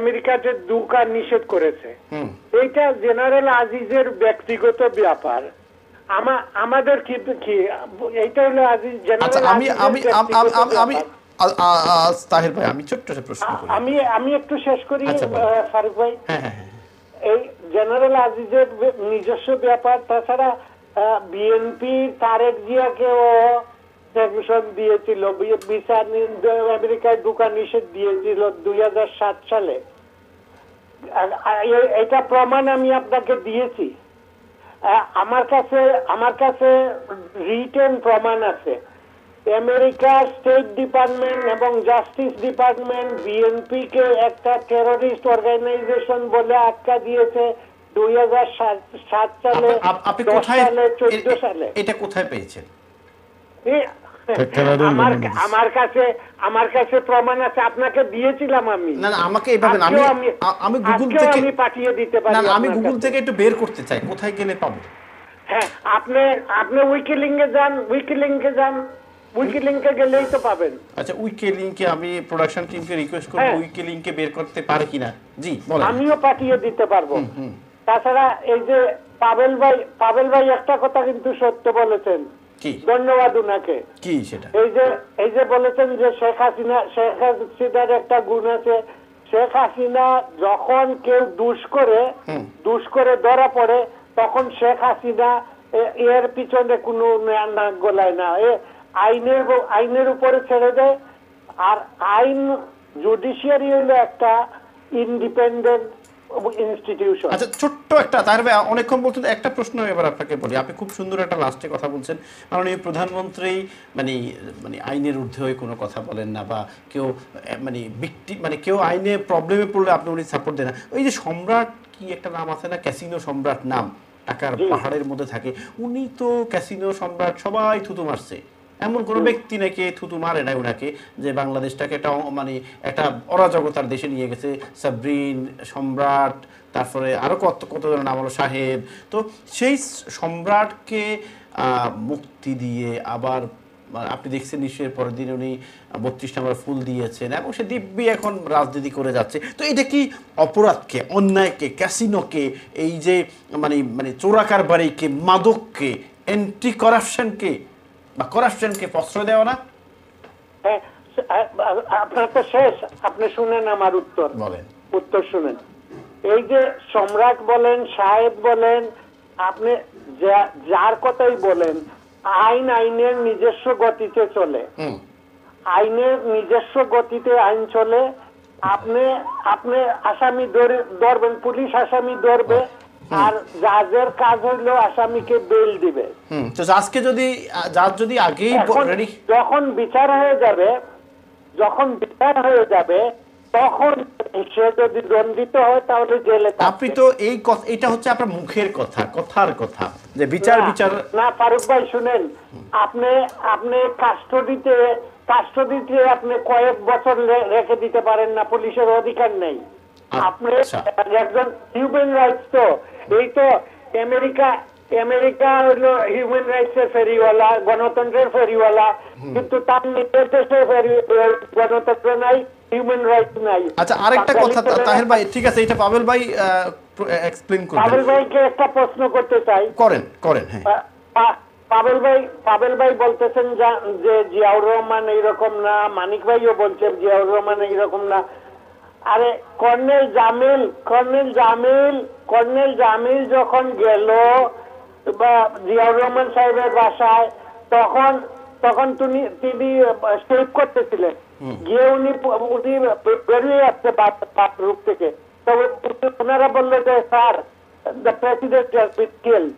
আমেরিকাতে ঢোকা নিষেধ করেছে। এইটা জেনারেল আজিজের ব্যক্তিগত ব্যাপার। আমাদের কি এইটা হলো আজিজ জেনারেল। আমি তাহির ভাই, আমি ছোট্ট একটা প্রশ্ন করি। আমি একটু শেষ করি ফারুক ভাই। এই জেনারেল আজিজের নিজস্ব ব্যাপার। তাছাড়া বিএনপি তারেক জিয়াকেও স্যাংশন দিয়েছিল, ভিসা আমেরিকায় ঢোকা নিষেধ দিয়েছিল 2007 সালে। এটা প্রমাণ আমি আপনাকে দিয়েছি। আমার কাছে রিটেন প্রমাণ আছে। আমেরিকা স্টেট ডিপার্টমেন্ট এবং জাস্টিস ডিপার্টমেন্ট বিএনপি কে একটা টেররিস্ট অর্গানাইজেশন বলে আটকা দিয়েছে 2007 সালে, 10 সালে, 14 সালে। এটা কোথায় পেয়েছেন? আমার কাছে প্রমাণ আছে, আপনাকে দিয়েছিলাম আমি। না আমাকে এইভাবে আমি গুগল থেকে পাঠিয়ে দিতে পারি। না, আমি গুগল থেকে একটু বের করতে চাই, কোথায় গেলে পাবো? হ্যাঁ, আপনি উইকিলিংকে যান, উইকিলিংকে গেলেই তো পাবেন। আচ্ছা, উইকিলিংকে আমি প্রোডাকশন টিমকে রিকোয়েস্ট করব উইকিলিংকে বের করতে পারে কিনা। জি বলেন। আমিও পাঠিয়ে দিতে পারবো। তাছাড়া এই যে পাবেল ভাই একটা কথা কিন্তু সত্য বলেছেন, ধন্যবাদ উনাকে। কি সেটা? এই যে বলেছেন যে শেখ হাসিনার একটা গুণ আছে। শেখ হাসিনা যখন কেউ দুষ করে ধরা পড়ে, তখন শেখ হাসিনা এর পিছনে কোনো নাক গলায় না, আইনের উপরে ছেড়ে দেয়। আর আইন জুডিশিয়ারি হলো একটা ইন্ডিপেন্ডেন্ট ইনস্টিটিউশন। আচ্ছা, ছোট্ট একটা, তার অনেকক্ষণ বলতে একটা প্রশ্ন এবার আপনাকে বলি। আপনি খুব সুন্দর একটা লাস্টে কথা বলছেন, মাননীয় প্রধানমন্ত্রী মানে আইনের ঊর্ধ্বে হয়ে কোনো কথা বলেন না, বা কেউ কেউ আইনে প্রবলেমে পড়লে আপনি উনি সাপোর্ট দেন না। ওই যে সম্রাট কি একটা নাম আছে না, ক্যাসিনো সম্রাট নাম, টাকার পাহাড়ের মধ্যে থাকে, উনি তো ক্যাসিনো সম্রাট, সবাই থুতু মারছে, এমন কোনো ব্যক্তি নাকি থুতু মারে না ওনাকে, যে বাংলাদেশটাকে একটা মানে একটা অরাজকতার দেশে নিয়ে গেছে। সাবরিন, সম্রাট, তারপরে আরও কত কত ধরনের নাম হলো, শাহেদ। তো সেই সম্রাটকে মুক্তি দিয়ে আবার আপনি দেখছেন নিশ্চয়ই পরের দিন উনি 32 নম্বর ফুল দিয়েছেন এবং সে দিব্যি এখন রাজনীতি করে যাচ্ছে। তো এটা কি অপরাধকে, অন্যায়কে, ক্যাসিনোকে, এই যে মানে চোরাকারবারিকে, মাদককে, অ্যান্টি করাপশনকে বা করাপশনকে প্রশ্রয় দেওয়া না? আপনার তো শেষ, আপনি শুনেন আমার উত্তর। বলেন, উত্তর শুনেন। এই যে সম্রাট বলেন, সাহেব বলেন, আপনি যার কথাই বলেন, আইনের নিজস্ব গতিতে চলে, আইনের নিজস্ব গতিতে আইন চলে। আপনি আসামি ধরবেন, পুলিশ আসামি ধরবে, আর জাজের কাজ হইলো আসামিকে বেল দিবে। তো আজকে যদি আগেই যখন বিচার হয়ে যাবে তখন সে যদি দণ্ডিত হয় তাহলে জেলে। আপনি তো এটা হচ্ছে আপনার মুখের কথা, কথার কথা, যে বিচার না। ফারুক ভাই শুনেন, আপনি কাস্টডিতে আপনি কয়েক বছর রেখে দিতে পারেন না, পুলিশের অধিকার নেই। আপনি একজন হিউম্যান রাইটস, তো এই তো আমেরিকা হলো হিউম্যান রাইটস এর ফেরিওয়ালা, গণতন্ত্রের ফেরিওয়ালা, কিন্তু তার নিজের দেশে গণতন্ত্র নাই, হিউম্যান রাইটস নাই। আচ্ছা, আরেকটা কথা তাহের ভাই, ঠিক আছে, এটা পাবেল ভাই এক্সপ্লেইন করবেন। পাবেল ভাইকে একটা প্রশ্ন করতে চাই। করেন। হ্যাঁ, পাবেল ভাই বলতেছেন যে জিয়াউর রহমান এইরকম না, মানিক ভাইও বলছেন জিয়াউর রহমান এইরকম না। আরে কর্নেল জামিল যখন গেল বা জিয়াউর রহমান সাহেবের বাসায়, তখন তিনি সেভ করতেছিলেন, গিয়ে উনি বেরিয়ে আসছে বাথরুম থেকে। তবে ওনারা বললো যে sir, the president has been killed.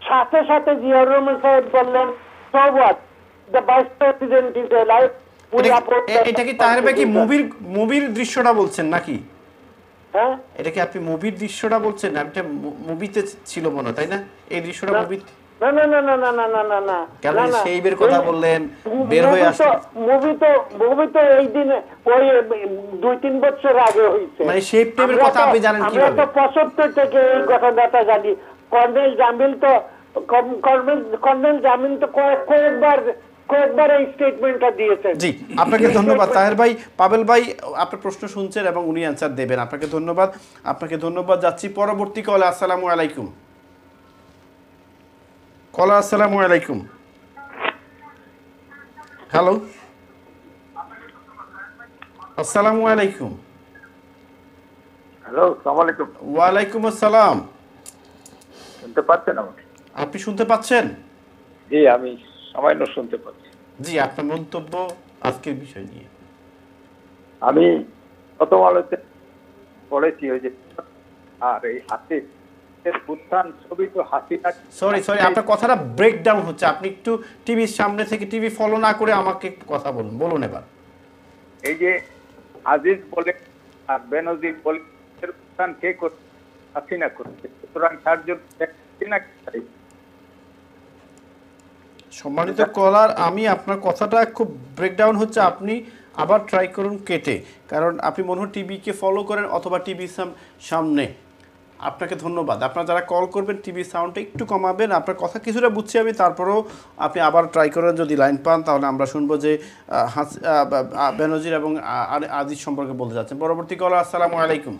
সাথে সাথে জিয়াউর রহমান সাহেব বললেন, so what, the vice president is alive. এটা কি তাহের ভাই কি মুভির দৃশ্যটা বলছেন নাকি? হ্যাঁ, এটা কি আপনি মুভির দৃশ্যটা বলছেন? এটা মুভিতে ছিল মনে, তাই না? এই দৃশ্যটা মুভি না। কেন সেই বের কথা বললেন, বের হয়ে আসছে? মুভি তো এই দিনে ওই 2-3 বছর আগে হইছে। মানে সেই টাইমের কথা আপনি জানেন কিভাবে? আমরা তো 75 থেকে এই ঘটনাটা জানি। কর্নেল জামিল তো কয়েকবার এই স্টেটমেন্টটা দিয়েছেন। জি, আপনাকে ধন্যবাদ তাহের ভাই। পাবেল ভাই আপনার প্রশ্ন শুনছেন এবং উনি অ্যানসার দেবেন। আপনাকে ধন্যবাদ। যাচ্ছি পরবর্তী কলে। আসসালামু আলাইকুম। আসসালামু আলাইকুম। হ্যালো, আসসালামু আলাইকুম। হ্যালো, আসসালামু আলাইকুম। ওয়ালাইকুম আসসালাম। শুনতে পাচ্ছেন আমাকে? আপনি শুনতে পাচ্ছেন? জি, আমি সামান্য শুনতে পাচ্ছি। জি, আপনার মন্তব্য আজকের বিষয় নিয়ে। আমি প্রথম আলোতে পড়েছি ওই যে, আর এই হাসির উত্থান ছবি তো হাসিনা। সরি, আপনার কথাটা ব্রেক ডাউন হচ্ছে। আপনি একটু টিভির সামনে থেকে টিভি ফলো না করে আমাকে কথা বলুন এবার। এই যে আজিজ বলে আর বেনজির বলে, উত্থান কে করছে? হাসিনা করছে। সুতরাং তার জন্য সম্মানিত কলার, আমি আপনার কথাটা খুব ব্রেকডাউন হচ্ছে, আপনি আবার ট্রাই করুন কেটে, কারণ আপনি মনে হয় টিভিকে ফলো করেন অথবা টিভির সামনে। আপনাকে ধন্যবাদ। আপনারা যারা কল করবেন টিভির সাউন্ডটা একটু কমাবেন। আপনার কথা কিছুটা বুঝছি আমি, তারপরেও আপনি আবার ট্রাই করেন, যদি লাইন পান তাহলে আমরা শুনবো যে বেনজির এবং আজিজ সম্পর্কে বলতে যাচ্ছেন। পরবর্তী কল। আসসালামু আলাইকুম।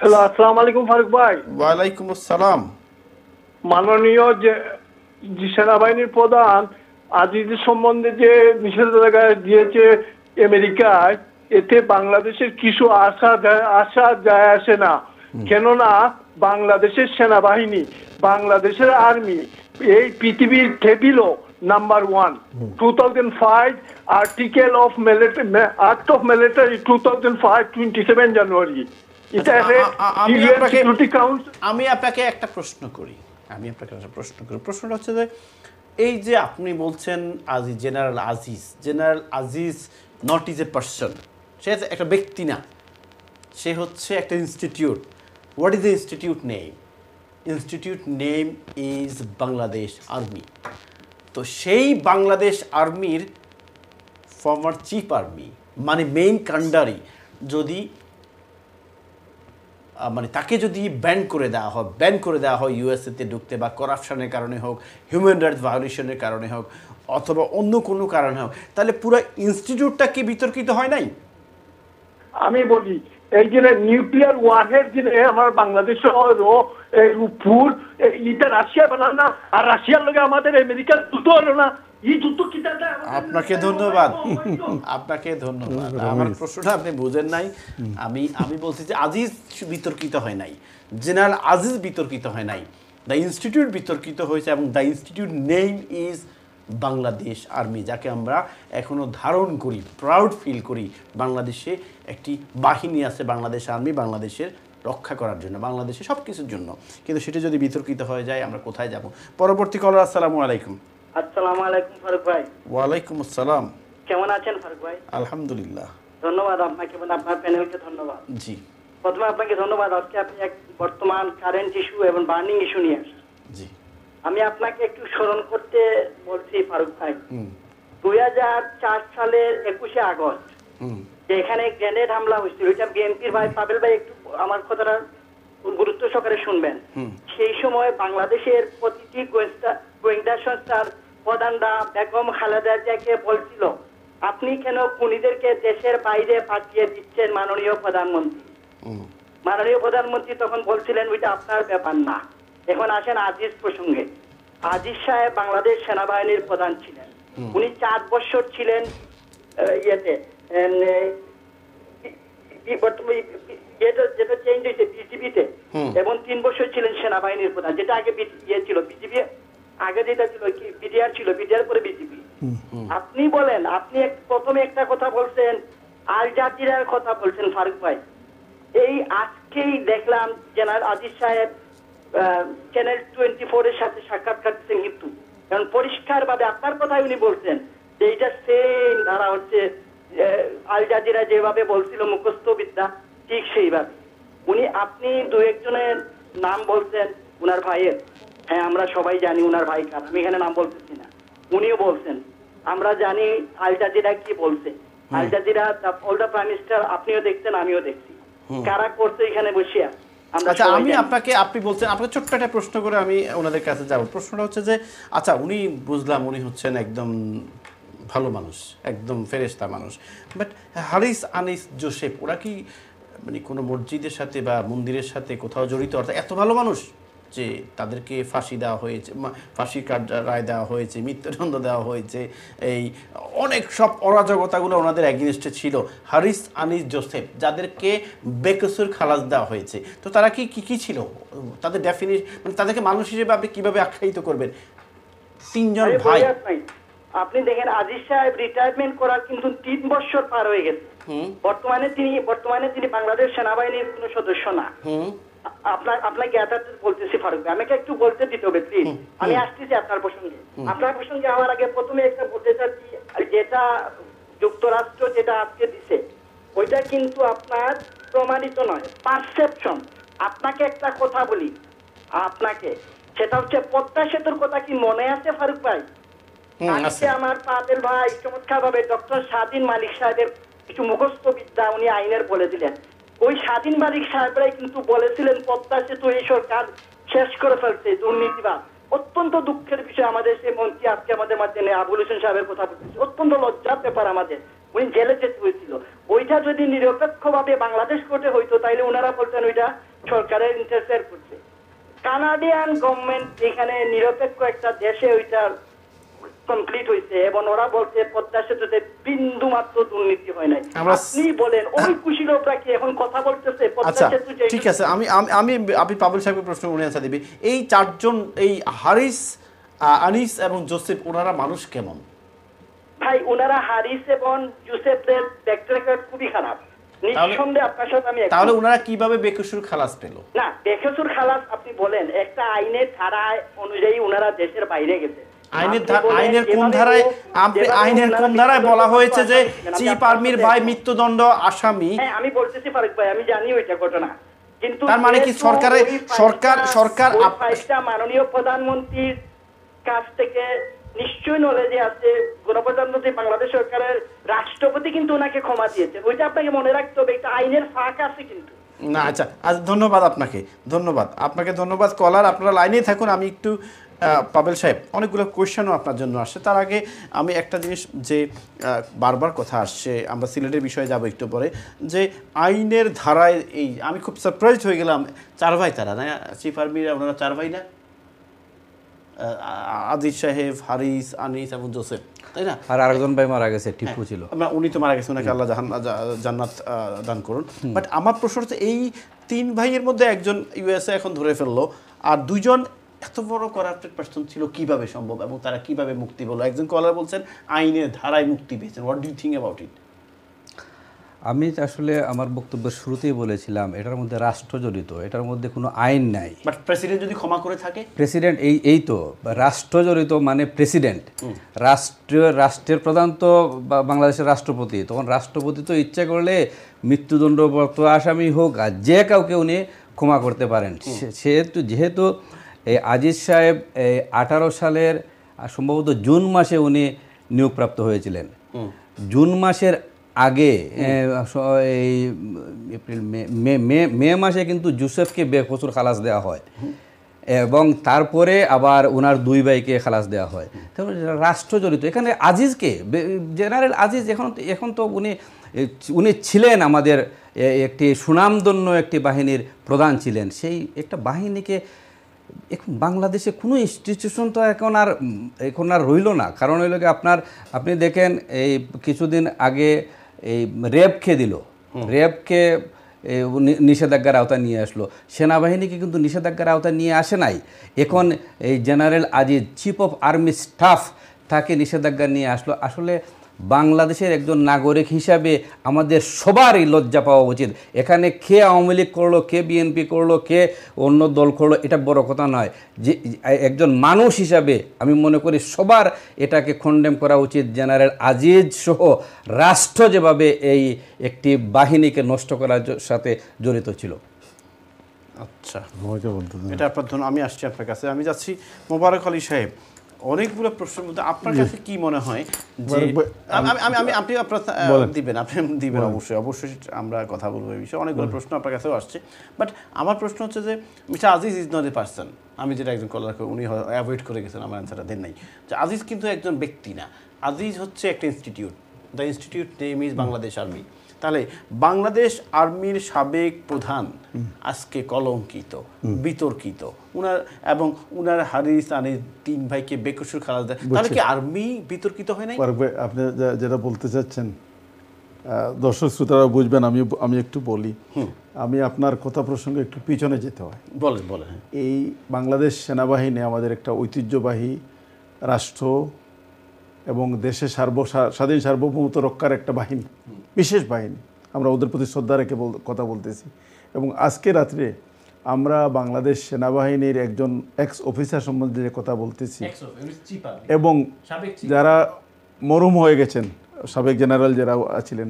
হ্যালো, আসসালামু আলাইকুম ফারুক ভাই। ওয়ালাইকুম আসসালাম। মাননীয় যে সেনাবাহিনীর প্রধান আজিজের সম্বন্ধে যে নিষেধাজ্ঞা দিয়েছে আমেরিকায়, এতে বাংলাদেশের কিছু আশা যায় আসে না। কেননা বাংলাদেশের সেনাবাহিনী, বাংলাদেশের আর্মি এই পৃথিবীর টেবিলও number 1। 2005 article of military, act of military 2005, 27 জানুয়ারি। আমি আপনাকে একটা প্রশ্ন করি। প্রশ্নটা হচ্ছে যে, এই যে আপনি বলছেন general Aziz not is a person, সে একটা ব্যক্তি না, সে হচ্ছে একটা institute. What is the institute name? Institute name is Bangladesh army. তো সেই বাংলাদেশ আর্মির ফর্মার চিফ আর্মি মানে মেইন কান্ডারি যদি মানে তাকে যদি ব্যান করে দেওয়া হয় ইউএসএতে ঢুকতে, বা করাপশনের কারণে হোক, হিউম্যান রাইটস ভায়োলেশনের কারণে হোক, অথবা অন্য কোনো কারণে হোক, তাহলে পুরো ইনস্টিটিউটটা কি বিতর্কিত হয় নাই? আমি বলি এই যে নিউক্লিয়ার ওয়ারহেড যে আমার বাংলাদেশের উপর এটা রাশিয়া বানান না, আর রাশিয়ার লগে আমাদের আমেরিকার যুদ্ধ হলো না, এই যুদ্ধ কি আপনাকে ধন্যবাদ, আপনাকে ধন্যবাদ। আমার প্রশ্নটা আপনি বুঝেন নাই। আমি বলছি যে আজিজ বিতর্কিত হয় নাই, জেনারেল আজিজ বিতর্কিত হয় নাই, দ্য ইনস্টিটিউট বিতর্কিত হয়েছে, এবং the institute name is Bangladesh army, যাকে আমরা এখনো ধারণ করি, প্রাউড ফিল করি। বাংলাদেশে একটি বাহিনী আছে, বাংলাদেশ আর্মি, বাংলাদেশের রক্ষা করার জন্য, বাংলাদেশে সব কিছুর জন্য। কিন্তু সেটা যদি বিতর্কিত হয়ে যায়, আমরা কোথায় যাব? পরবর্তী কলার। আসসালামু আলাইকুম। আসসালামু আলাইকুম ফারুক ভাই। ওয়ালাইকুম আসসালাম। কেমন আছেন ফারুক ভাই? আলহামদুলিল্লাহ। ধন্যবাদ আপনাকে এবং আপনার প্যানেলকে ধন্যবাদ। জি, প্রথমে আপনাকে ধন্যবাদ, আজকে আপনি এক বর্তমান কারেন্ট ইস্যু এবং বার্নিং ইস্যু নিয়ে আসছেন। জি, আমি আপনাকে একটু স্মরণ করতে বলছি ফারুক ভাই, 2004 সালের 21শে আগস্ট যে এখানে গ্রেনেড হামলা হয়েছিল, এটা বিএনপির ভাই পাবেল ভাই একটু আমার কথাটা গুরুত্ব সহকারে শুনবেন। সেই সময় বাংলাদেশের প্রতিটি গোয়েন্দা সংস্থার প্রধানরা বেগম খালেদা জিয়াকে বলছিল, আপনি কেন খুনিদেরকে দেশের বাইরে পাঠিয়ে দিচ্ছেন মাননীয় প্রধানমন্ত্রী? মাননীয় প্রধানমন্ত্রী তখন বলছিলেন ওইটা আপনার ব্যাপার না। এখন আসেন আজিজ প্রসঙ্গে। আজিজ সাহেব বাংলাদেশ সেনাবাহিনীর প্রধান ছিলেন, উনি 4 বছর ছিলেন ইয়েতে, যেটা চেঞ্জ হয়েছে বিজিবিতে, এবং 3 বছর ছিলেন সেনাবাহিনীর প্রধান, যেটা আগে ইয়ে ছিল বিজিবি, আগে যেটা ছিল কি বিডিআর ছিল, বিডিআর পরে বিজিবি। আপনি বলেন, আপনি প্রথমে একটা কথা বলছেন, আল জাজিরার কথা বলছেন ফারুক ভাই। এই আজকেই দেখলাম জেনারেল আজিজ সাহেব চ্যানেল 24 এর সাথে সাক্ষাৎকার দিচ্ছেন, কিন্তু কারণ পরিষ্কার ভাবে আপনার কথাই উনি বলছেন যে এইটা সেম ধারা হচ্ছে আল জাজিরা যেভাবে বলছিল মুখস্থ বিদ্যা, ঠিক সেইভাবে উনি, আপনি 2-1 জনের নাম বলছেন উনার ভাইয়ের, হ্যাঁ আমরা সবাই জানি উনার ভাই কার, আমি এখানে নাম বলতেছি না, উনিও বলছেন। আমরা জানি আল জাজিরা কি বলছে, Al Jazeera all the prime minister, আপনিও দেখছেন আমিও দেখছি, কারা করছে এখানে বসিয়া। আচ্ছা, আমি আপনি বলছেন, আপনাকে ছোট্ট একটা প্রশ্ন করে আমি ওনাদের কাছে যাব। প্রশ্নটা হচ্ছে যে, আচ্ছা উনি বুঝলাম উনি হচ্ছেন একদম ভালো মানুষ, একদম ফেরেশতা মানুষ, বাট হারিস আনিস জোসেফ ওরা কি মানে কোনো মসজিদের সাথে বা মন্দিরের সাথে কোথাও জড়িত? অর্থাৎ এত ভালো মানুষ যে তাদেরকে ফাঁসি দেওয়া হয়েছে, ফাঁসির রায় দেওয়া হয়েছে, মৃত্যুদণ্ড দেওয়া হয়েছে, এই অনেক সব অরাজকতাগুলো ওনাদের এগেনস্টে ছিল। হারিস আনিস জোসেফ যাদেরকে বেকসুর খালাস দেওয়া হয়েছে, তো তারা কি ছিল? তাদের ডেফিনিশন, মানে তাদেরকে মানুষ হিসেবে আপনি কিভাবে আখ্যায়িত করবেন? 3 জন ভাই। আপনি দেখেন আজিজ সাহেব রিটায়ারমেন্ট করার কিন্তু 3 বছর পার হয়ে গেছে। বর্তমানে তিনি বাংলাদেশ সেনাবাহিনীর কোনো সদস্য না। আপনাকে বলতেছি ফারুক ভাই, আমাকে একটু বলতে দিতে হবে প্লিজ। আমি আসতেছি আপনার প্রসঙ্গে যাওয়ার আগে প্রথমে একটা বলতে চাচ্ছি, যেটা যুক্তরাষ্ট্র যেটা আজকে দিছে ওইটা কিন্তু আপনার প্রমাণিত নয়, পারসেপশন। আপনাকে একটা কথা বলি, আপনাকে, সেটা হচ্ছে পদ্মা সেতুর কথা কি মনে আছে ফারুক ভাই? আজকে আমার পাবেল ভাই চমৎকার ভাবে ডক্টর স্বাধীন মালিক সাহেবের কিছু মুখস্থ বিদ্যা উনি আইনের বলে দিলেন। ওই স্বাধীন মালিক সাহেবরাই কিন্তু বলেছিলেন পদ্মা সেতু এই সরকার শেষ করে ফেলছে, দুর্নীতিবাদ। অত্যন্ত দুঃখের বিষয়, আমাদের সেই মন্ত্রী আজকে আমাদের মাধ্যমে আবুল হোসেন সাহেবের কথা বলতেছে, অত্যন্ত লজ্জার ব্যাপার আমাদের, উনি জেলে যেতে হয়েছিল। ওইটা যদি নিরপেক্ষভাবে বাংলাদেশ কোর্টে হইতো তাইলে ওনারা বলতেন ওইটা সরকারের ইন্টারফেয়ার করছে। কানাডিয়ান গভর্নমেন্ট এখানে নিরপেক্ষ একটা দেশে ওইটা কমপ্লিট হয়েছে এবং ওরা বলছে পদ্মা সেতুতে বিন্দু মাত্র দুর্নীতি হয় নাই। আপনি বলেন ওই খুশি লোকরা কি এখন কথা বলতেছে পদ্মা সেতু? ঠিক আছে, আমি পাবল সাহেবের প্রশ্ন উনি অ্যান্সার দিবে। এই 4 জন, এই হারিস আনিস এবং জোসেফ, ওনারা মানুষ কেমন ভাই? ওনারা হারিস এবং জোসেফদের ট্র্যাক রেকর্ড খুবই খারাপ, নিঃসন্দেহে আপনার সাথে আমি। তাহলে ওনারা কিভাবে বেকসুর খালাস পেল? না, বেকসুর খালাস আপনি বলেন একটা আইনের ধারা অনুযায়ী ওনারা দেশের বাইরে গেছে। আইনের কোন ধারায় বলা হয়েছে যে চিফ আর্মির ভাই মৃত্যুদণ্ড আসামি? আমি বলতেছি ফারুক ভাই, আমি জানি ওইটা ঘটনা, কিন্তু তার মানে কি সরকার ফাইলটা মাননীয় প্রধানমন্ত্রীর কাছ থেকে নিশ্চয়ই নলেজে আছে। গণপ্রজাতন্ত্রী বাংলাদেশ সরকারের রাষ্ট্রপতি কিন্তু ওনাকে ক্ষমা দিয়েছে, ওইটা আপনাকে মনে রাখতে হবে, একটা আইনের ফাঁক আছে কিন্তু। না আচ্ছা, ধন্যবাদ আপনাকে, ধন্যবাদ কলার, আপনারা লাইনেই থাকুন। আমি একটু পাবেল সাহেব, অনেকগুলো কোয়েশ্চেনও আপনার জন্য আসছে, তার আগে আমি একটা জিনিস যে বারবার কথা আসছে, আমরা সিলেটের বিষয়ে যাব একটু পরে, যে আইনের ধারায় এই আমি খুব সারপ্রাইজড হয়ে গেলাম, 4 ভাই তারা না, চিফ আর্মিরা ওনারা 4 ভাই না, আজিজ সাহেব, হারিস, আনিস এবং জোসেফ, তাই না? আর আরেকজন ভাই মারা গেছে, টিপু ছিল। উনি তো মারা গেছে, ওনাকে আল্লাহ জান্নাত দান করুন। বাট আমার প্রশ্ন হচ্ছে, এই 3 ভাইয়ের মধ্যে একজন ইউএসএ এখন ধরে ফেললো, আর 2জন এত বড় করাপ্টেড পারসন ছিল, কিভাবে সম্ভব এবং তারা কিভাবে মুক্তি পেল? একজন কলার বলছেন আইনের ধারায় মুক্তি পেয়েছেন। What do you think about it? আমি আসলে আমার বক্তব্যের শুরুতেই বলেছিলাম, এটার মধ্যে রাষ্ট্র জড়িত, এটার মধ্যে কোনো আইন নাই। বাট প্রেসিডেন্ট যদি ক্ষমা করে থাকে? প্রেসিডেন্ট এই তো রাষ্ট্র জড়িত, মানে প্রেসিডেন্ট, রাষ্ট্রের প্রধান তো বাংলাদেশের রাষ্ট্রপতি। তখন রাষ্ট্রপতি তো ইচ্ছা করলে মৃত্যুদণ্ডপ্রাপ্ত আসামি হোক আর যে কাউকে উনি ক্ষমা করতে পারেন। যেহেতু এই আজিজ সাহেব 18 সালের সম্ভবত জুন মাসে উনি নিয়োগপ্রাপ্ত হয়েছিলেন। জুন মাসের আগে এই এপ্রিল মে মাসে কিন্তু জোসেফকে বেকসুর খালাস দেওয়া হয়, এবং তারপরে আবার ওনার 2 ভাইকে খালাস দেওয়া হয়। তাহলে রাষ্ট্র জড়িত এখানে। আজিজকে, জেনারেল আজিজ এখন তো উনি ছিলেন আমাদের একটি সুনামধন্য একটি বাহিনীর প্রধান ছিলেন। সেই একটা বাহিনীকে এখন বাংলাদেশে কোনো ইনস্টিটিউশন তো এখন আর রইল না। কারণ হইল কি, আপনি দেখেন এই কিছুদিন আগে এই র্যাবকে দিল, র্যাবকে নিষেধাজ্ঞার আওতায় নিয়ে আসলো। সেনাবাহিনীকে কিন্তু নিষেধাজ্ঞার আওতায় নিয়ে আসে নাই। এখন এই general Aziz, chief of army staff, তাকে নিষেধাজ্ঞা নিয়ে আসলো। আসলে বাংলাদেশের একজন নাগরিক হিসাবে আমাদের সবারই লজ্জা পাওয়া উচিত। এখানে কে আওয়ামী লীগ করলো, কে বিএনপি করলো, কে অন্য দল করলো, এটা বড় কথা নয়। যে একজন মানুষ হিসাবে আমি মনে করি সবার এটাকে কন্ডেম করা উচিত। জেনারেল আজিজ সহ রাষ্ট্র যেভাবে এই একটি বাহিনীকে নষ্ট করার সাথে জড়িত ছিল। আচ্ছা, এটা আপনার ধন্যবাদ। আমি আসছি আপনার কাছে, আমি যাচ্ছি মোবারক আলী সাহেব। অনেকগুলো প্রশ্নের মধ্যে আপনার কাছে কি মনে হয় যে আপনি দিবেন? অবশ্যই আমরা কথা বলবো এই বিষয়ে। অনেকগুলো প্রশ্ন আপনার কাছেও আসছে, বাট আমার প্রশ্ন হচ্ছে যে mister Aziz is not a person. আমি যেটা একজন কলারকে উনি অ্যাভয়েড করে গেছেন, আমার অ্যান্সারটা দেন নাই, যে আজিজ কিন্তু একজন ব্যক্তি না, আজিজ হচ্ছে একটা institute. The institute name is Bangladesh army. তাহলে বাংলাদেশ আর্মির সাবেক প্রধান আজকে কলঙ্কিত, বিতর্কিত, উনার হারিস আনিস 3 ভাইকে বেকসুর খালাস দেয়, তাহলে কি আর্মি বিতর্কিত হয় নাই? আপনি যেটা বলতে চাচ্ছেন দর্শক শ্রোতারা বুঝবেন, আমি একটু বলি। আমি আপনার কথা প্রসঙ্গে একটু পিছনে যেতে হয়। বলেন। এই বাংলাদেশ সেনাবাহিনী আমাদের একটা ঐতিহ্যবাহী রাষ্ট্র এবং দেশের স্বাধীন সার্বভৌমত্ব রক্ষার একটা বাহিনী, বিশেষ বাহিনী। আমরা ওদের প্রতি শ্রদ্ধা রেখে কথা বলতেছি। এবং আজকে রাত্রে আমরা বাংলাদেশ সেনাবাহিনীর একজন এক্স অফিসার সম্বন্ধে যে কথা বলতেছি, এবং যারা মরহুম হয়ে গেছেন, সাবেক জেনারেল যারা ছিলেন,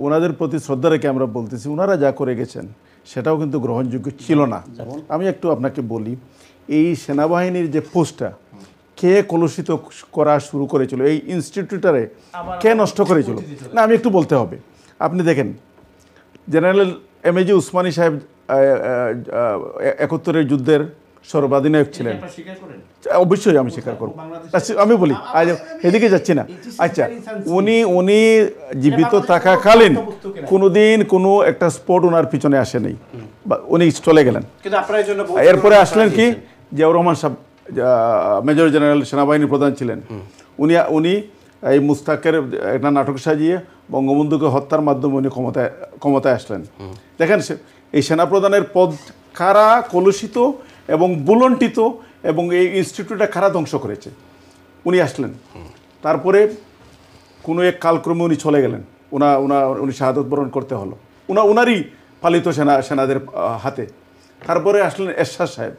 ওনাদের প্রতি শ্রদ্ধা রেখে আমরা বলতেছি, ওনারা যা করে গেছেন সেটাও কিন্তু গ্রহণযোগ্য ছিল না। আমি একটু আপনাকে বলি, এই সেনাবাহিনীর যে পোস্টটা কে কলুষিত করা শুরু করেছিল, এই ইনস্টিটিউটারে কে নষ্ট করেছিল, না আমি একটু বলতে হবে। আপনি দেখেন, জেনারেল এমএজি উসমানী সাহেব 71-এর যুদ্ধের সর্বাধিনায়ক ছিলেন। অবশ্যই আমি স্বীকার করব, আমি বলি এদিকে যাচ্ছি না। আচ্ছা, উনি জীবিত থাকাকালীন কোনোদিন কোনো একটা স্পোর্ট ওনার পিছনে আসে নাই, উনি চলে গেলেন। এরপরে আসলেন কি, জিয়াউর রহমান সাহেব মেজর জেনারেল সেনাবাহিনীর প্রধান ছিলেন। উনি এই মুস্তাকের একটা নাটক সাজিয়ে বঙ্গবন্ধুকে হত্যার মাধ্যমে উনি ক্ষমতায় আসলেন। দেখেন, এই সেনাপ্রধানের পদ কারা কলুষিত এবং বুলন্টিত, এবং এই ইনস্টিটিউটটা কারা ধ্বংস করেছে, উনি আসলেন। তারপরে কোনো এক কালক্রমে উনি চলে গেলেন, উনি শাহাদত বরণ করতে হলো উনারই পালিত সেনাদের হাতে। তারপরে আসলেন এরশাদ সাহেব,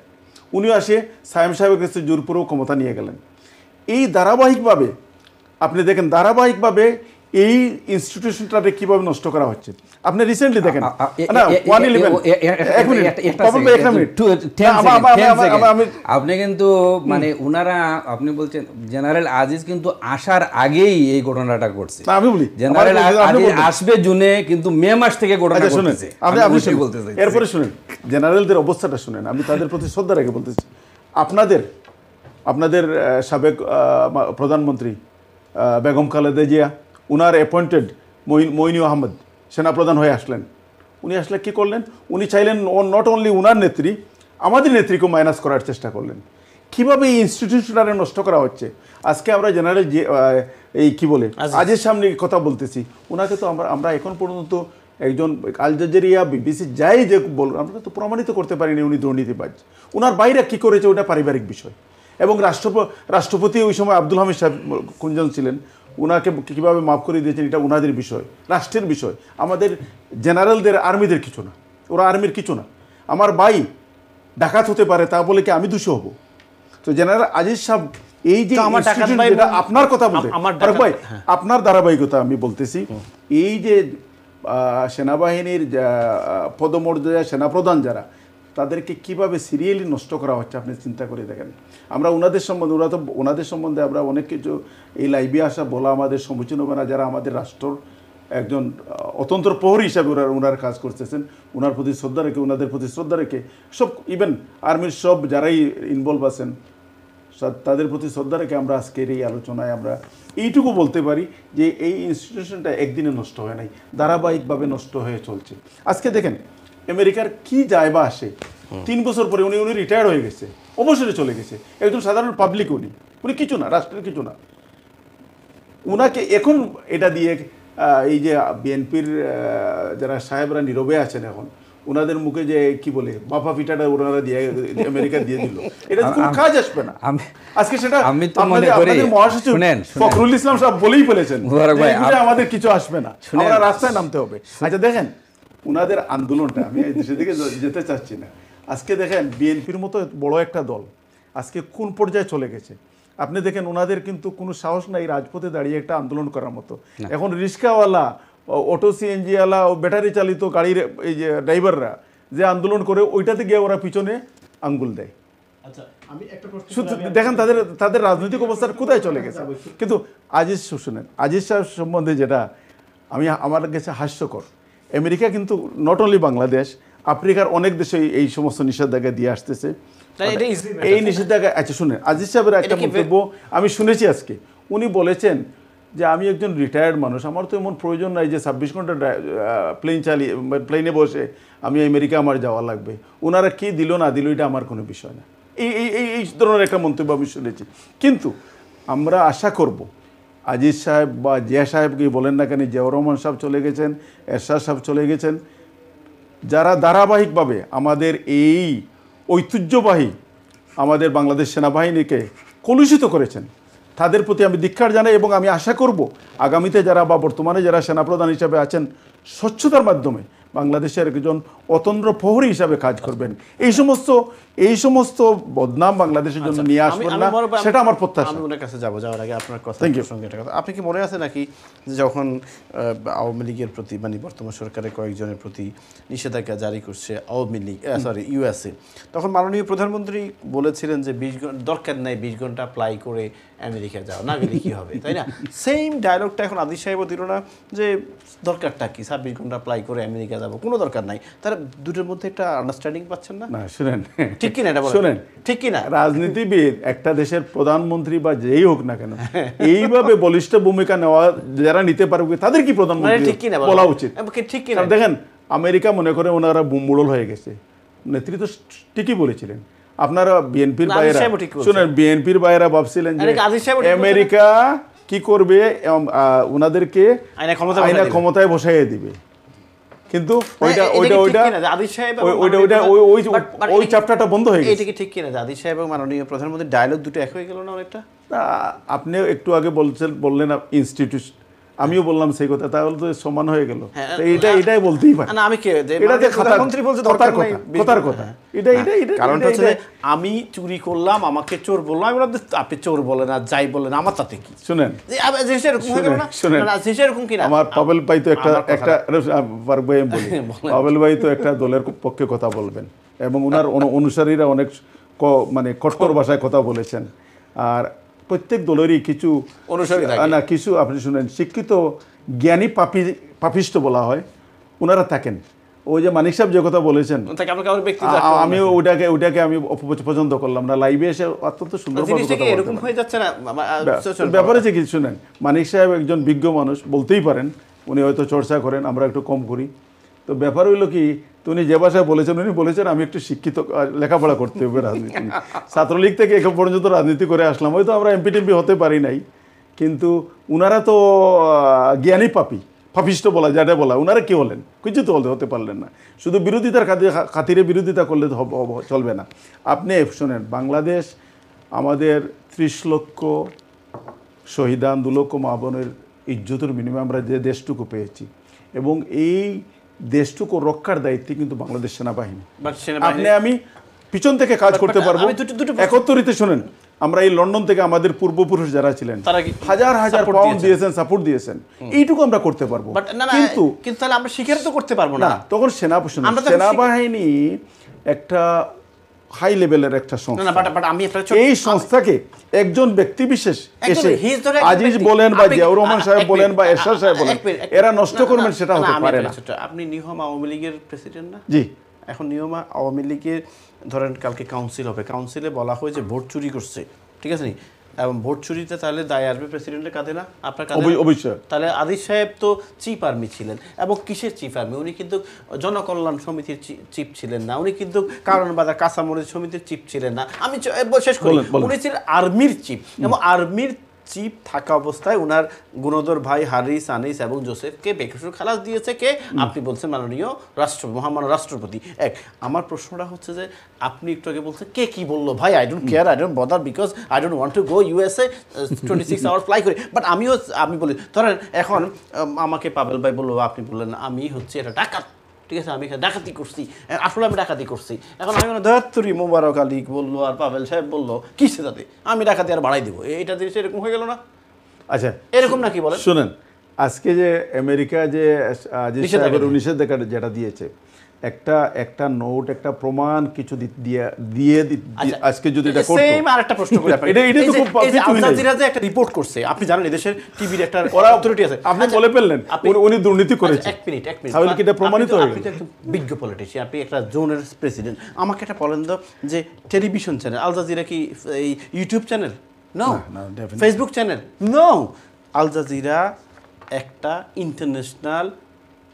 উনিও আসে সায়েম সাহেবের কাছে জোরপূর্বক ক্ষমতা নিয়ে গেলেন। এই ধারাবাহিকভাবে আপনি দেখেন, ধারাবাহিকভাবে এই ইনস্টিটিউশনটাকে কিভাবে নষ্ট করা হচ্ছে। আপনি রিসেন্টলি দেখেন আপনি কিন্তু মানে উনারা আপনি বলছেন জেনারেল আজিজ কিন্তু আসার আগেই এই ঘটনাটা করছে। আমি বলি জেনারেল আজিজ আসবে জুনে, কিন্তু মে মাস থেকে ঘটনা ঘটেছে। আপনি বলতে চাই এরপরে শুনেন জেনারেলদের অবস্থাটা শুনেন। আমি তাদের প্রতি শ্রদ্ধা রেখে বলতেছি, আপনাদের সাবেক প্রধানমন্ত্রী বেগম খালেদা জিয়া, উনার অ্যাপয়েন্টেড মইনু আহমদ সেনাপ্রধান হয়ে আসলেন। উনি আসলে কি করলেন, উনি চাইলেন নট অনলি উনার নেত্রী, আমাদের নেত্রীকেও মাইনাস করার চেষ্টা করলেন। কীভাবে এই ইনস্টিটিউশনটা নষ্ট করা হচ্ছে। আজকে আমরা জেনারেল এই কি বলে আজিজ সামনে কথা বলতেছি, ওনাকে তো আমরা এখন পর্যন্ত একজন আল জাজিরা বিবিসি যাই যে বল, আমরা তো প্রমাণিত করতে পারিনি উনি দুর্নীতিবাজ। ওনার বাইরে কী করেছে ওটা পারিবারিক বিষয়। এবং রাষ্ট্রপতি ওই সময় আব্দুল হামিদ সাহেব কুঞ্জন ছিলেন, ওনাকে কীভাবে মাফ করে দিয়েছেন এটা ওনাদের বিষয়, রাষ্ট্রের বিষয়। আমাদের জেনারেলদের আর্মিদের কিছু না, ওরা আর্মির কিছু না। আমার ভাই ডাকাত হতে পারে তা বলে কি আমি দোষী হব? তো জেনারেল আজিজ সাহেব এই যে আপনার কথা বলতে ভাই, আপনার ধারাবাহিকতা আমি বলতেছি, এই যে সেনাবাহিনীর পদমর্যাদা সেনাপ্রধান যারা, তাদেরকে কিভাবে সিরিয়ালি নষ্ট করা হচ্ছে আপনি চিন্তা করে দেখেন। আমরা ওনাদের সম্বন্ধে আমরা অনেক কিছু এই লাইভে আসা বলা আমাদের সমুচীন হবে না। যারা আমাদের রাষ্ট্রর একজন অতন্ত্র প্রহরী হিসাবে ওনার কাজ করতেছেন, ওনার প্রতি শ্রদ্ধা রেখে, ওনাদের প্রতি শ্রদ্ধা রেখে সব ইভেন আর্মির সব যারাই ইনভলভ আছেন তাদের প্রতি শ্রদ্ধা রেখে আমরা আজকের এই আলোচনায় আমরা এইটুকু বলতে পারি যে এই ইনস্টিটিউশনটা একদিনে নষ্ট হয় নাই, ধারাবাহিকভাবে নষ্ট হয়ে চলছে। আজকে দেখেন আমেরিকার কি যায় বা আসে, 3 বছর পরে উনি রিটায়ার হয়ে গেছে, অবসরে চলে গেছে, একজন সাধারণ পাবলিক। উনি কিছু না, রাষ্ট্রের কিছু না। উনাকে এখন এটা দিয়ে এই যে বিএনপির যারা সাহেবরা নীরবে আছেন এখন, ওনাদের মুখে যে কি বলে বাফা পিঠাটা ওনারা দিয়ে আমেরিকা দিয়ে দিল, এটা কোনো কাজ আসবে না। আজকে সেটা আপনাদের মহাসচিব ফখরুল ইসলাম সাহেব বলেই ফেলেছেন, আমাদের কিছু আসবে না, আমরা রাস্তায় নামতে হবে। আচ্ছা দেখেন ওনাদের আন্দোলনটা, আমি সেদিকে যেতে চাচ্ছি না। আজকে দেখেন বিএনপির মতো বড় একটা দল আজকে কোন পর্যায়ে চলে গেছে। আপনি দেখেন ওনাদের কিন্তু কোনো সাহস নাই রাজপথে দাঁড়িয়ে একটা আন্দোলন করার মতো। এখন রিক্সাওয়ালা, অটো সিএনজিওয়ালা ও ব্যাটারি চালিত গাড়ির এই যে ড্রাইভাররা যে আন্দোলন করে, ওইটাতে গিয়ে ওরা পিছনে আঙ্গুল দেয়। দেখেন তাদের রাজনৈতিক অবস্থা কোথায় চলে গেছে। কিন্তু আজিজ শুনেন, আজিজ সাহেব সম্বন্ধে যেটা আমার কাছে হাস্যকর, আমেরিকা কিন্তু নট অনলি বাংলাদেশ, আফ্রিকার অনেক দেশে এই সমস্ত নিষেধাজ্ঞা দিয়ে আসতেছে। এই নিষেধাজ্ঞা, আচ্ছা শুনেন আজিজ সাহেবের একটা বক্তব্য আমি শুনেছি আজকে। উনি বলেছেন যে আমি একজন রিটায়ার্ড মানুষ, আমার তো এমন প্রয়োজন নাই যে 26 ঘন্টা প্লেনে বসে আমি আমেরিকা আমার যাওয়া লাগবে। ওনারা কি দিল না দিল এটা আমার কোনো বিষয় না। এই ধরনের একটা মন্তব্য আমি শুনেছি। কিন্তু আমরা আশা করব আজিজ সাহেব বা জিয়া সাহেবকে বলেন না কেন, জিয়াউর রহমান সাহেব চলে গেছেন, এরশাদ সাহেব চলে গেছেন, যারা ধারাবাহিকভাবে আমাদের এই ঐতিহ্যবাহী আমাদের বাংলাদেশ সেনাবাহিনীকে কলুষিত করেছেন, তাদের প্রতি আমি ধিক্কার জানাই। এবং আমি আশা করব আগামীতে যারা বা বর্তমানে যারা সেনাপ্রধান হিসাবে আছেন, স্বচ্ছতার মাধ্যমে বাংলাদেশের একজন অতন্ত্র প্রহরী হিসাবে কাজ করবেন। এই সমস্ত বদনাম বাংলাদেশের জন্য নিয়ে আসবেন না, সেটা আমার প্রত্যাশা। আমি ওনার কাছে যাওয়ার আগে আপনার কথা সঙ্গে একটা কথা, আপনি কি মনে আছে নাকি যে যখন আওয়ামী লীগের প্রতি মানে বর্তমান সরকারের কয়েকজনের প্রতি নিষেধাজ্ঞা জারি করছে আওয়ামী লীগ ইউএসএ, তখন মাননীয় প্রধানমন্ত্রী বলেছিলেন যে 20 ঘন্টা দরকার নাই, 20 ঘন্টা অ্যাপ্লাই করে আমেরিকা যাও, না গেলে কি হবে, তাই না? সেম ডায়লগটা এখন আজিজ সাহেবও দিল না যে দরকারটা কি, 26 ঘন্টা অ্যাপ্লাই করে আমেরিকা যাবো, কোনো দরকার নাই। তারা দুটোর মধ্যে একটা আন্ডারস্ট্যান্ডিং পাচ্ছেন না? না শুনেন, ঠিক কিনা এটা শুনেন, ঠিক কিনা? রাজনীতিবিদ একটা দেশের প্রধানমন্ত্রী বা যেই হোক না কেন, এইভাবে বলিষ্ঠ ভূমিকা নেওয়া যারা নিতে পারবে তাদের কি প্রধানমন্ত্রী বলা উচিত? ঠিক কিনা? দেখেন আমেরিকা মনে করে ওনারা বুমবুড়ল হয়ে গেছে, নেতৃত্ব ঠিকই বলেছিলেন। আপনারা বিএনপির বাইরা শুনেন, বিএনপির বাইরা ভাবছিলেন যে আমেরিকা কি করবে, ওনাদেরকে আইনা ক্ষমতায় বসাইয়ে দিবে, কিন্তু ওই চ্যাপ্টারটা বন্ধ হয়ে গেছে। এটা কি ঠিক কিনা? আজিজ সাহেব এবং মাননীয় প্রধানমন্ত্রীর ডায়লগ দুটো এক হয়ে গেল না অনেকটা? আপনি একটু আগে বললেন ইনস্টিটিউশন, আমিও বললাম সেই কথা, তাহলে তো সমান হয়ে গেল। এটাই বলতেই পারে না, আমি কে প্রধানমন্ত্রী বলছে কথার কথা এটা কারণ হচ্ছে আমি চুরি করলাম, আমাকে চোর বললাম, আমি বললাম আপনি চোর বলেন আর যাই বলেন আমার তাতে কি। শুনেন এরকম কি না, আমার পাবেল ভাই তো একটা পাবেল ভাই তো একটা দলের পক্ষে কথা বলবেন এবং ওনার অনুসারীরা অনেক মানে কঠোর ভাষায় কথা বলেছেন। আর প্রত্যেক দলেরই কিছু অনুসারী না, কিছু আপনি শুনেন শিক্ষিত জ্ঞানী পাপিষ্ট বলা হয়, ওনারা থাকেন। ওই যে মানিক সাহেব যে কথা বলেছেন, আমি ওইটাকে আমি পছন্দ করলাম না। লাইভে এসে অত্যন্ত সুন্দর ব্যাপারে যে কিছু শুনেন, মানিক সাহেব একজন বিজ্ঞ মানুষ, বলতেই পারেন উনি হয়তো চর্চা করেন, আমরা একটু কম করি। তো ব্যাপার হইলো কি, উনি যে ভাষায় বলেছেন, উনি বলেছেন আমি একটু শিক্ষিত, লেখাপড়া করতে হবে রাজনীতি। ছাত্রলীগ থেকে এখন পর্যন্ত রাজনীতি করে আসলাম, হয়তো আমরা এমপি টেমপি হতে পারি নাই, কিন্তু উনারা তো জ্ঞানী পাপিষ্ট বলা, যেটা বলা, উনারা কি হলেন? কিছু তো হতে পারলেন না। শুধু বিরোধিতার খাতিরে বিরোধিতা করলে চলবে না। আপনি শোনেন, বাংলাদেশ আমাদের 30 লক্ষ শহীদান, 2 লক্ষ মা বোনের ইজ্জতের বিনিময়ে আমরা যে দেশটুকু পেয়েছি, এবং এই দেশটুকু রক্ষার দায়িত্বে কিন্তু বাংলাদেশ সেনাবাহিনী। আপনি আমি পিছন থেকে কাজ করতে পারবো। 71-তে শোনেন, আমরা এই লন্ডন থেকে আমাদের পূর্বপুরুষ যারা ছিলেন হাজার হাজার পাউন্ড দিয়েছেন, সাপোর্ট দিয়েছেন, এইটুকু আমরা করতে পারবো, কিন্তু তাহলে আমরা স্বীকার তো করতে পারবো না। তখন সেনাবাহিনী একটা হাই লেভেলের একটা সংস্থা। এই সংস্থাকে একজন ব্যক্তি বিশেষ এসে আজিজ বলেন বা জিয়াউর রহমান সাহেব বলেন বা এরশাদ সাহেব বলেন, এরা নষ্ট করবেন, সেটা হতে পারে না। আপনি নিয়ম আওয়ামী লীগের প্রেসিডেন্ট না? জি। এখন নিয়ম আওয়ামী লীগের ধরেন কালকে কাউন্সিল হবে, কাউন্সিলে বলা হয় যে ভোট চুরি করছে, ঠিক আছে নি, এবং ভোট চুরিতে তাহলে দায় আসবে প্রেসিডেন্টের কাঁধে না, আপনার কাঁধে? অবশ্যই। তাহলে আদিল সাহেব তো চিফ আর্মি ছিলেন, এবং কিসের চিফ আর্মি? উনি কিন্তু জনকল্যাণ সমিতির চিফ ছিলেন না, উনি কিন্তু কারণ বাজার কাঁচামরিচ সমিতির চিফ ছিলেন না। আমি শেষ করি, উনি ছিলেন আর্মির চিফ, এবং আর্মির চিফ থাকা অবস্থায় ওনার গুণধর ভাই হারিস, আনিস এবং জোসেফকে বেকসুর খালাস দিয়েছে কে? আপনি বলছেন মাননীয় মহামান্য রাষ্ট্রপতি। আমার প্রশ্নটা হচ্ছে যে আপনি একটু আগে বলছেন কে কি বললো, ভাই I don't care, I don't bother, because I don't want to go USA 26 hour fly করে। বাট আমি বলি, ধরেন এখন আমাকে পাবেল ভাই বললো, আপনি বললেন আমি হচ্ছে এটা ডাকাত, ঠিক আছে, আমি ডাকাতি করছি, আসলে আমি ডাকাতি করছি। এখন আমি ধরতুরি মোবারক আলী বললো আর পাবেল সাহেব বললো কিসে তাতে আমি ডাকাতি আর বাড়াই দেবো, এটা জিনিস এরকম হয়ে গেল না? আচ্ছা, এরকম নাকি বলেন? শুনেন, আজকে যে আমেরিকা যে নিষেধাজ্ঞা যেটা দিয়েছে, একটা নোট, একটা প্রমাণ কিছু দিয়ে আজকে যদি এটা করতে, সেম আরেকটা প্রশ্ন করি আপনাকে, এটা তো খুব আল জাজিরা যে একটা রিপোর্ট করছে, আপনি জানেন এদেশের টিভির একটা অথরিটি আছে, আপনি বলে ফেললেন উনি দুর্নীতি করেছে। এক মিনিট তাহলে কি এটা প্রমাণিত হয়ে গেল? আপনি তো একজন বিজ্ঞ পলিটিশিয়ান, আপনি একটা জোনের প্রেসিডেন্ট, আমাকে একটা বলেন তো যে টেলিভিশন চ্যানেল আল জাজিরা কি এই YouTube channel? No. Facebook channel? No. Al Jazeera একটা ইন্টারন্যাশনাল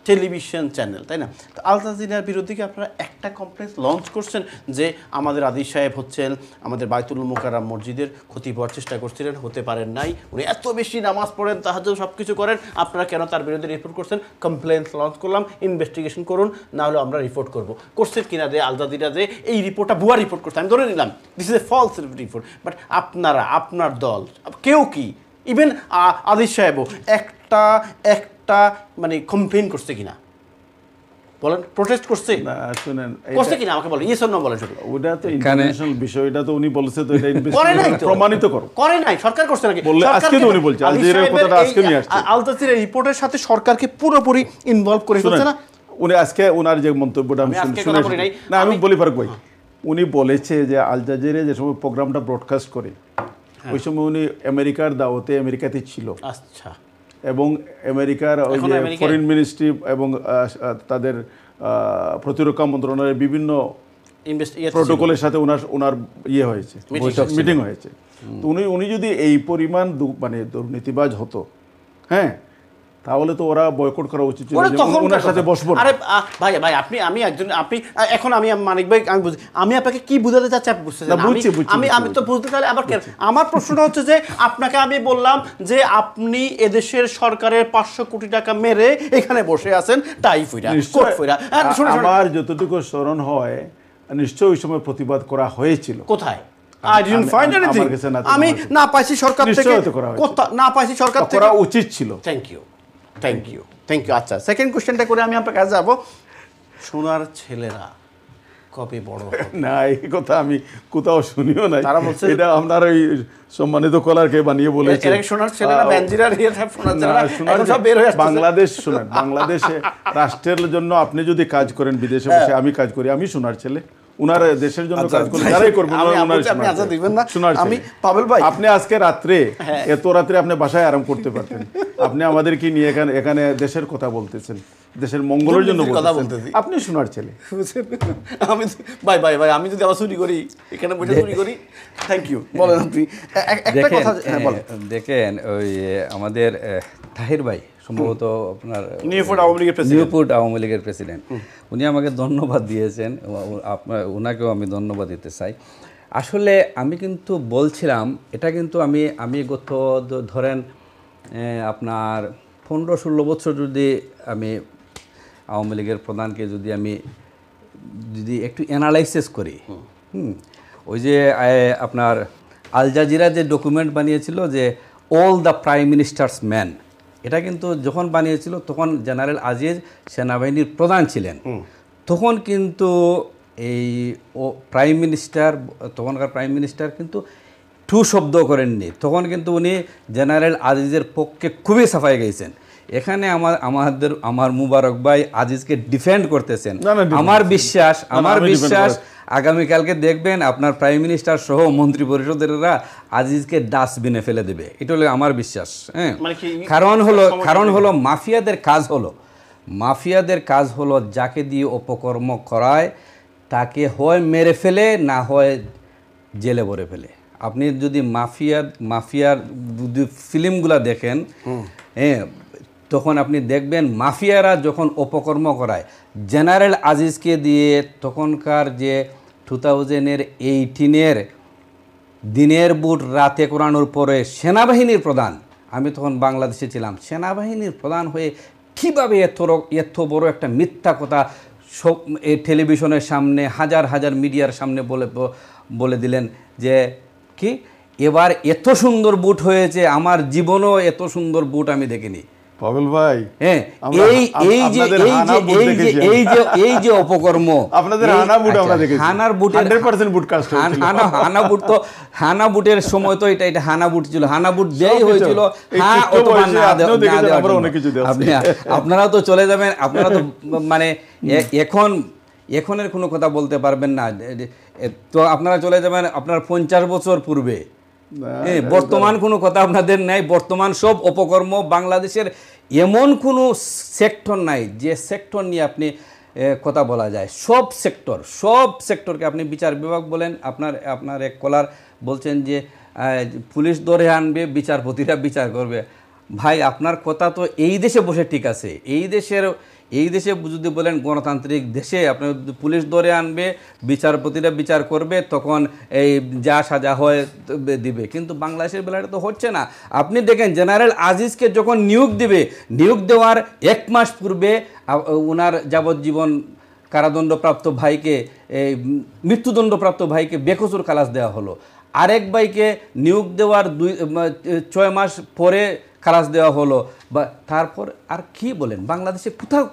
টেলিভিশন চ্যানেল, তাই না? তো আল জাজিরার বিরুদ্ধে কি আপনারা একটা কমপ্লেন লঞ্চ করছেন যে আমাদের আদিল সাহেব হচ্ছেন আমাদের বাইতুল মোকাররম মসজিদের ক্ষতি হওয়ার চেষ্টা করছিলেন, হতে পারেন নাই, উনি এত বেশি নামাজ পড়েন, তাহাজ্জুদ সব কিছু করেন, আপনারা কেন তার বিরুদ্ধে রিপোর্ট করছেন? কমপ্লেন লঞ্চ করলাম, ইনভেস্টিগেশন করুন, না হলে আমরা রিপোর্ট করব। করছেন কিনা যে আল জাজিরা যে এই রিপোর্টটা ভুয়া রিপোর্ট করছে, আমি ধরে নিলাম this is a false report, but আপনারা, আপনার দল, কেউ কি, ইভেন আদিল সাহেবও একটা মানে কমপ্লেন করছে কিনা বলেন, প্রোটেস্ট করছে না? শুনেন, করছে কিনা আমাকে বলেন, ইয়েস অর নো বলেন শুধু। ওটা তো ইন্টারন্যাশনাল বিষয়, এটা তো উনি বলছে, তো এটা ইনভেস্টিগেশন প্রমাণিত করো। করে নাই, সরকার করছে নাকি? বললে আজকে তো উনি বলছে আল জাজিরার কথাটা আজকে নিয়ে আসছে, আল জাজিরা রিপোর্টের সাথে সরকারকে পুরোপুরি ইনভলভ করে ফেলছে না? উনি আজকে ওনার যে মন্তব্যটা আমি শুনেছি, না আমি বলি ফারুক ভাই, উনি বলেছে যে আল জাজিরা যে সময় প্রোগ্রামটা ব্রডকাস্ট করে ওই সময় উনি আমেরিকার দাওয়াতে আমেরিকাতে ছিল। আচ্ছা। এবং আমেরিকার ওই যে ফরেন মিনিস্ট্রি এবং তাদের প্রতিরক্ষা মন্ত্রণালয়ের বিভিন্ন প্রোটোকলের সাথে ওনার ইয়ে হয়েছে, মিটিং হয়েছে। তো উনি যদি এই পরিমাণ মানে দুর্নীতিবাজ হতো, হ্যাঁ, তাহলে তো ওরা বয়কট করা উচিত ছিল, ওনার সাথে বসবো। আরে ভাই আমি একজন, আপনি এখন আমি মানিক ভাই, আমি বুঝি, আমি আপনাকে কি বুঝাতে চাচ্ছি আপনি বুঝতে চাচ্ছেন, আমি তো বুঝতে চাইলে আবার কেন? আমার প্রশ্নটা হচ্ছে যে আপনাকে আমি বললাম যে আপনি এদেশের সরকারের 500 কোটি টাকা মেরে এখানে বসে আছেন টাই ফিরা, কোট ফিরা। আমার যতটুকু স্মরণ হয় নিশ্চয়ই ওই সময় প্রতিবাদ করা হয়েছিল। কোথায়? I didn't find anything. আমি না পাইছি সরকার থেকে, না পাইছি সরকার থেকে, করা উচিত ছিল। Thank you. থ্যাংক ইউ আচ্ছা, সেকেন্ড কোশ্চেনটা করে আমি আপনার কাছে যাবো। সোনার ছেলেরা কবে বড় হবে? না, এই কথা আমি কোথাও শুনিও নাই। তারা বলছে এটা আপনার ওই সম্মানিত কলারকে বানিয়ে বলেছে। সোনার ছেলেরা বেনজিরা সোনার ছেলেরা এখন সব বের হয়ে আসছে। বাংলাদেশ শুনেন, বাংলাদেশে রাষ্ট্রের জন্য আপনি যদি কাজ করেন বিদেশে বসে, আমি কাজ করি, আমি সোনার ছেলে। উনার দেশের জন্য কাজ করে যারাই করবেন আপনি আচ্ছা দিবেন না। সোনার আমি ছেলে। পাবেল ভাই, আপনি আজকে রাত্রে এত রাত্রে আপনি বাসায় আরাম করতে পারতেন। আপনি আমাদের কি নিয়ে এখানে দেশের কথা বলতেছেন, দেশের মঙ্গলের জন্য কথা বলতেছেন। বলতেছি। আপনি সোনার ছেলে। আমি ভাই ভাই ভাই আমি যদি আবার চুরি করি, এখানে বসে চুরি করি, থ্যাংক ইউ। বলেন আপনি একটা কথা। হ্যাঁ বলেন। দেখেন ওই আমাদের তাহির ভাই সম্ভবত আপনার নিউপোর্ট আওয়ামী লীগের প্রেসিডেন্ট, উনি আমাকে ধন্যবাদ দিয়েছেন, ওনাকেও আমি ধন্যবাদ দিতে চাই। আসলে আমি কিন্তু বলছিলাম, এটা কিন্তু আমি গত ধরেন আপনার 15-16 বছর যদি আমি আওয়ামী লীগের প্রধানকে যদি একটু অ্যানালাইসিস করি, ওই যে আপনার আল জাজিরা যে ডকুমেন্ট বানিয়েছিল যে all the prime ministers man, এটা কিন্তু যখন বানিয়েছিল তখন জেনারেল আজিজ সেনাবাহিনীর প্রধান ছিলেন। তখন কিন্তু এই তখনকার প্রাইম মিনিস্টার কিন্তু টু শব্দ করেননি। তখন কিন্তু উনি জেনারেল আজিজের পক্ষে খুবই সাফাই গেছেন। এখানে আমার মুবারক ভাই আজিজকে ডিফেন্ড করতেছেন। আমার বিশ্বাস আগামীকালকে দেখবেন আপনার প্রাইম মিনিস্টার সহ মন্ত্রী পরিষদেরা আজিজকে ডাস্টবিনে ফেলে দেবে। এটা হলো আমার বিশ্বাস। হ্যাঁ, কারণ হলো মাফিয়াদের কাজ হলো যাকে দিয়ে অপকর্ম করায় তাকে হয় মেরে ফেলে, না হয় জেলে ভরে ফেলে। আপনি যদি মাফিয়ার ফিল্মগুলো দেখেন, হ্যাঁ, তখন আপনি দেখবেন মাফিয়ারা যখন অপকর্ম করায়, জেনারেল আজিজকে দিয়ে তখনকার যে 2018 দিনের বুট রাতে কোরানোর পরে সেনাবাহিনীর প্রধান, আমি তখন বাংলাদেশে ছিলাম, সেনাবাহিনীর প্রধান হয়ে কীভাবে এত বড় একটা মিথ্যা কথা সব এই টেলিভিশনের সামনে হাজার হাজার মিডিয়ার সামনে বলে দিলেন যে কি এবার এত সুন্দর বুট হয়েছে, আমার জীবনেও এত সুন্দর বুট আমি দেখিনি। পাবেল ভাই, হ্যাঁ, এই যে অপকর্ম, আপনাদের হানার হানা বুটের সময় তো এটা হানা বুট ছিল, হানা বুট দেই হয়েছিল। আপনারা তো চলে যাবেন, আপনারা তো মানে এখনের কোনো কথা বলতে পারবেন না, তো আপনারা চলে যাবেন আপনার 50 বছর পূর্বে। বর্তমান কোনো কথা আপনাদের নাই। বর্তমান সব অপকর্ম, বাংলাদেশের এমন কোনো সেক্টর নাই যে সেক্টর নিয়ে আপনি কথা বলা যায়। সব সেক্টরকে আপনি বিচার বিভাগ বলেন, আপনার এক কলার বলছেন যে পুলিশ ধরে আনবে, বিচারপতিরা বিচার করবে। ভাই, আপনার কথা তো এই দেশে বসে ঠিক আছে, এই দেশে যদি বলেন গণতান্ত্রিক দেশে আপনার পুলিশ ধরে আনবে, বিচারপতিরা বিচার করবে, তখন এই যা সাজা হয় দিবে। কিন্তু বাংলাদেশের বেলাটা তো হচ্ছে না। আপনি দেখেন জেনারেল আজিজকে যখন নিয়োগ দেওয়ার 1 মাস পূর্বে ওনার যাবজ্জীবন কারাদণ্ডপ্রাপ্ত ভাইকে, মৃত্যুদণ্ডপ্রাপ্ত ভাইকে বেকসুর খালাস দেওয়া হলো। আরেক ভাইকে নিয়োগ দেওয়ার 6 মাস পরে খালাস দেওয়া হলো। বা তারপর আর কি বলেন, বাংলাদেশে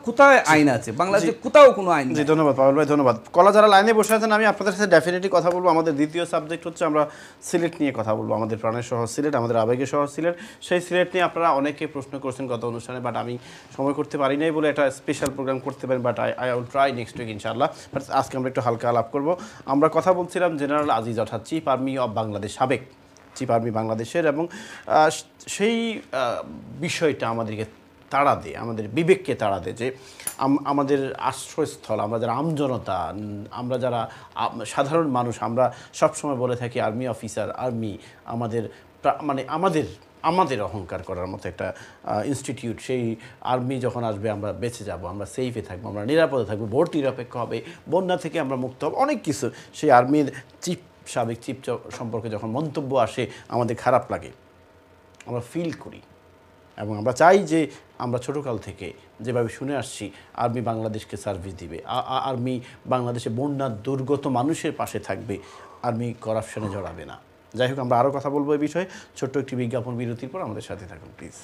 কোথায় আইন আছে? বাংলাদেশে কোথাও কোনো আইন নেই। ধন্যবাদ পাবেল ভাই, ধন্যবাদ। কলা যারা লাইনে বসে আছেন, আমি আপনাদের সাথে ডেফিনেটলি কথা বলবো। আমাদের দ্বিতীয় সাবজেক্ট হচ্ছে আমরা সিলেট নিয়ে কথা বলবো। আমাদের প্রাণের শহর সিলেট, আমাদের আবেগের শহর সিলেট। সেই সিলেট নিয়ে আপনারা অনেকে প্রশ্ন করছেন গত অনুষ্ঠানে, বাট আমি সময় করতে পারি নাই বলে একটা স্পেশাল প্রোগ্রাম করতে পারেন, but I will try next week ইনশাআল্লাহ। বাট আজকে আমরা একটু হালকা আলাপ করবো। আমরা কথা বলছিলাম জেনারেল আজিজ, অর্থাৎ চিফ আর্মি অফ বাংলাদেশ, সাবেক চিফ আর্মি বাংলাদেশের, এবং সেই বিষয়টা আমাদেরকে তাড়া দেয়, আমাদের বিবেককে তাড়া দেয় যে আমাদের আশ্রয়স্থল, আমরা যারা আমজনতা, আমরা যারা সাধারণ মানুষ, আমরা সবসময় বলে থাকি আর্মি অফিসার, আর্মি আমাদের অহংকার করার মতো একটা ইনস্টিটিউট। সেই আর্মি যখন আসবে আমরা বেঁচে যাব, আমরা সেফে থাকবো, আমরা নিরাপদে থাকবো, ভোট নিরপেক্ষ হবে, বন্যা থেকে আমরা মুক্ত হব, অনেক কিছু। সেই আর্মির সাবেক চিফ সম্পর্কে যখন মন্তব্য আসে আমাদের খারাপ লাগে, আমরা ফিল করি, এবং আমরা চাই যে আমরা ছোটোকাল থেকে যেভাবে শুনে আসছি আর্মি বাংলাদেশকে সার্ভিস দিবে, আর্মি বাংলাদেশে বন্যা দুর্গত মানুষের পাশে থাকবে, আর্মি করাপশনে জড়াবে না। যাই হোক, আমরা আরও কথা বলবো এই বিষয়ে। ছোট্ট একটি বিজ্ঞাপন বিরতির পর আমাদের সাথে থাকুন প্লিজ।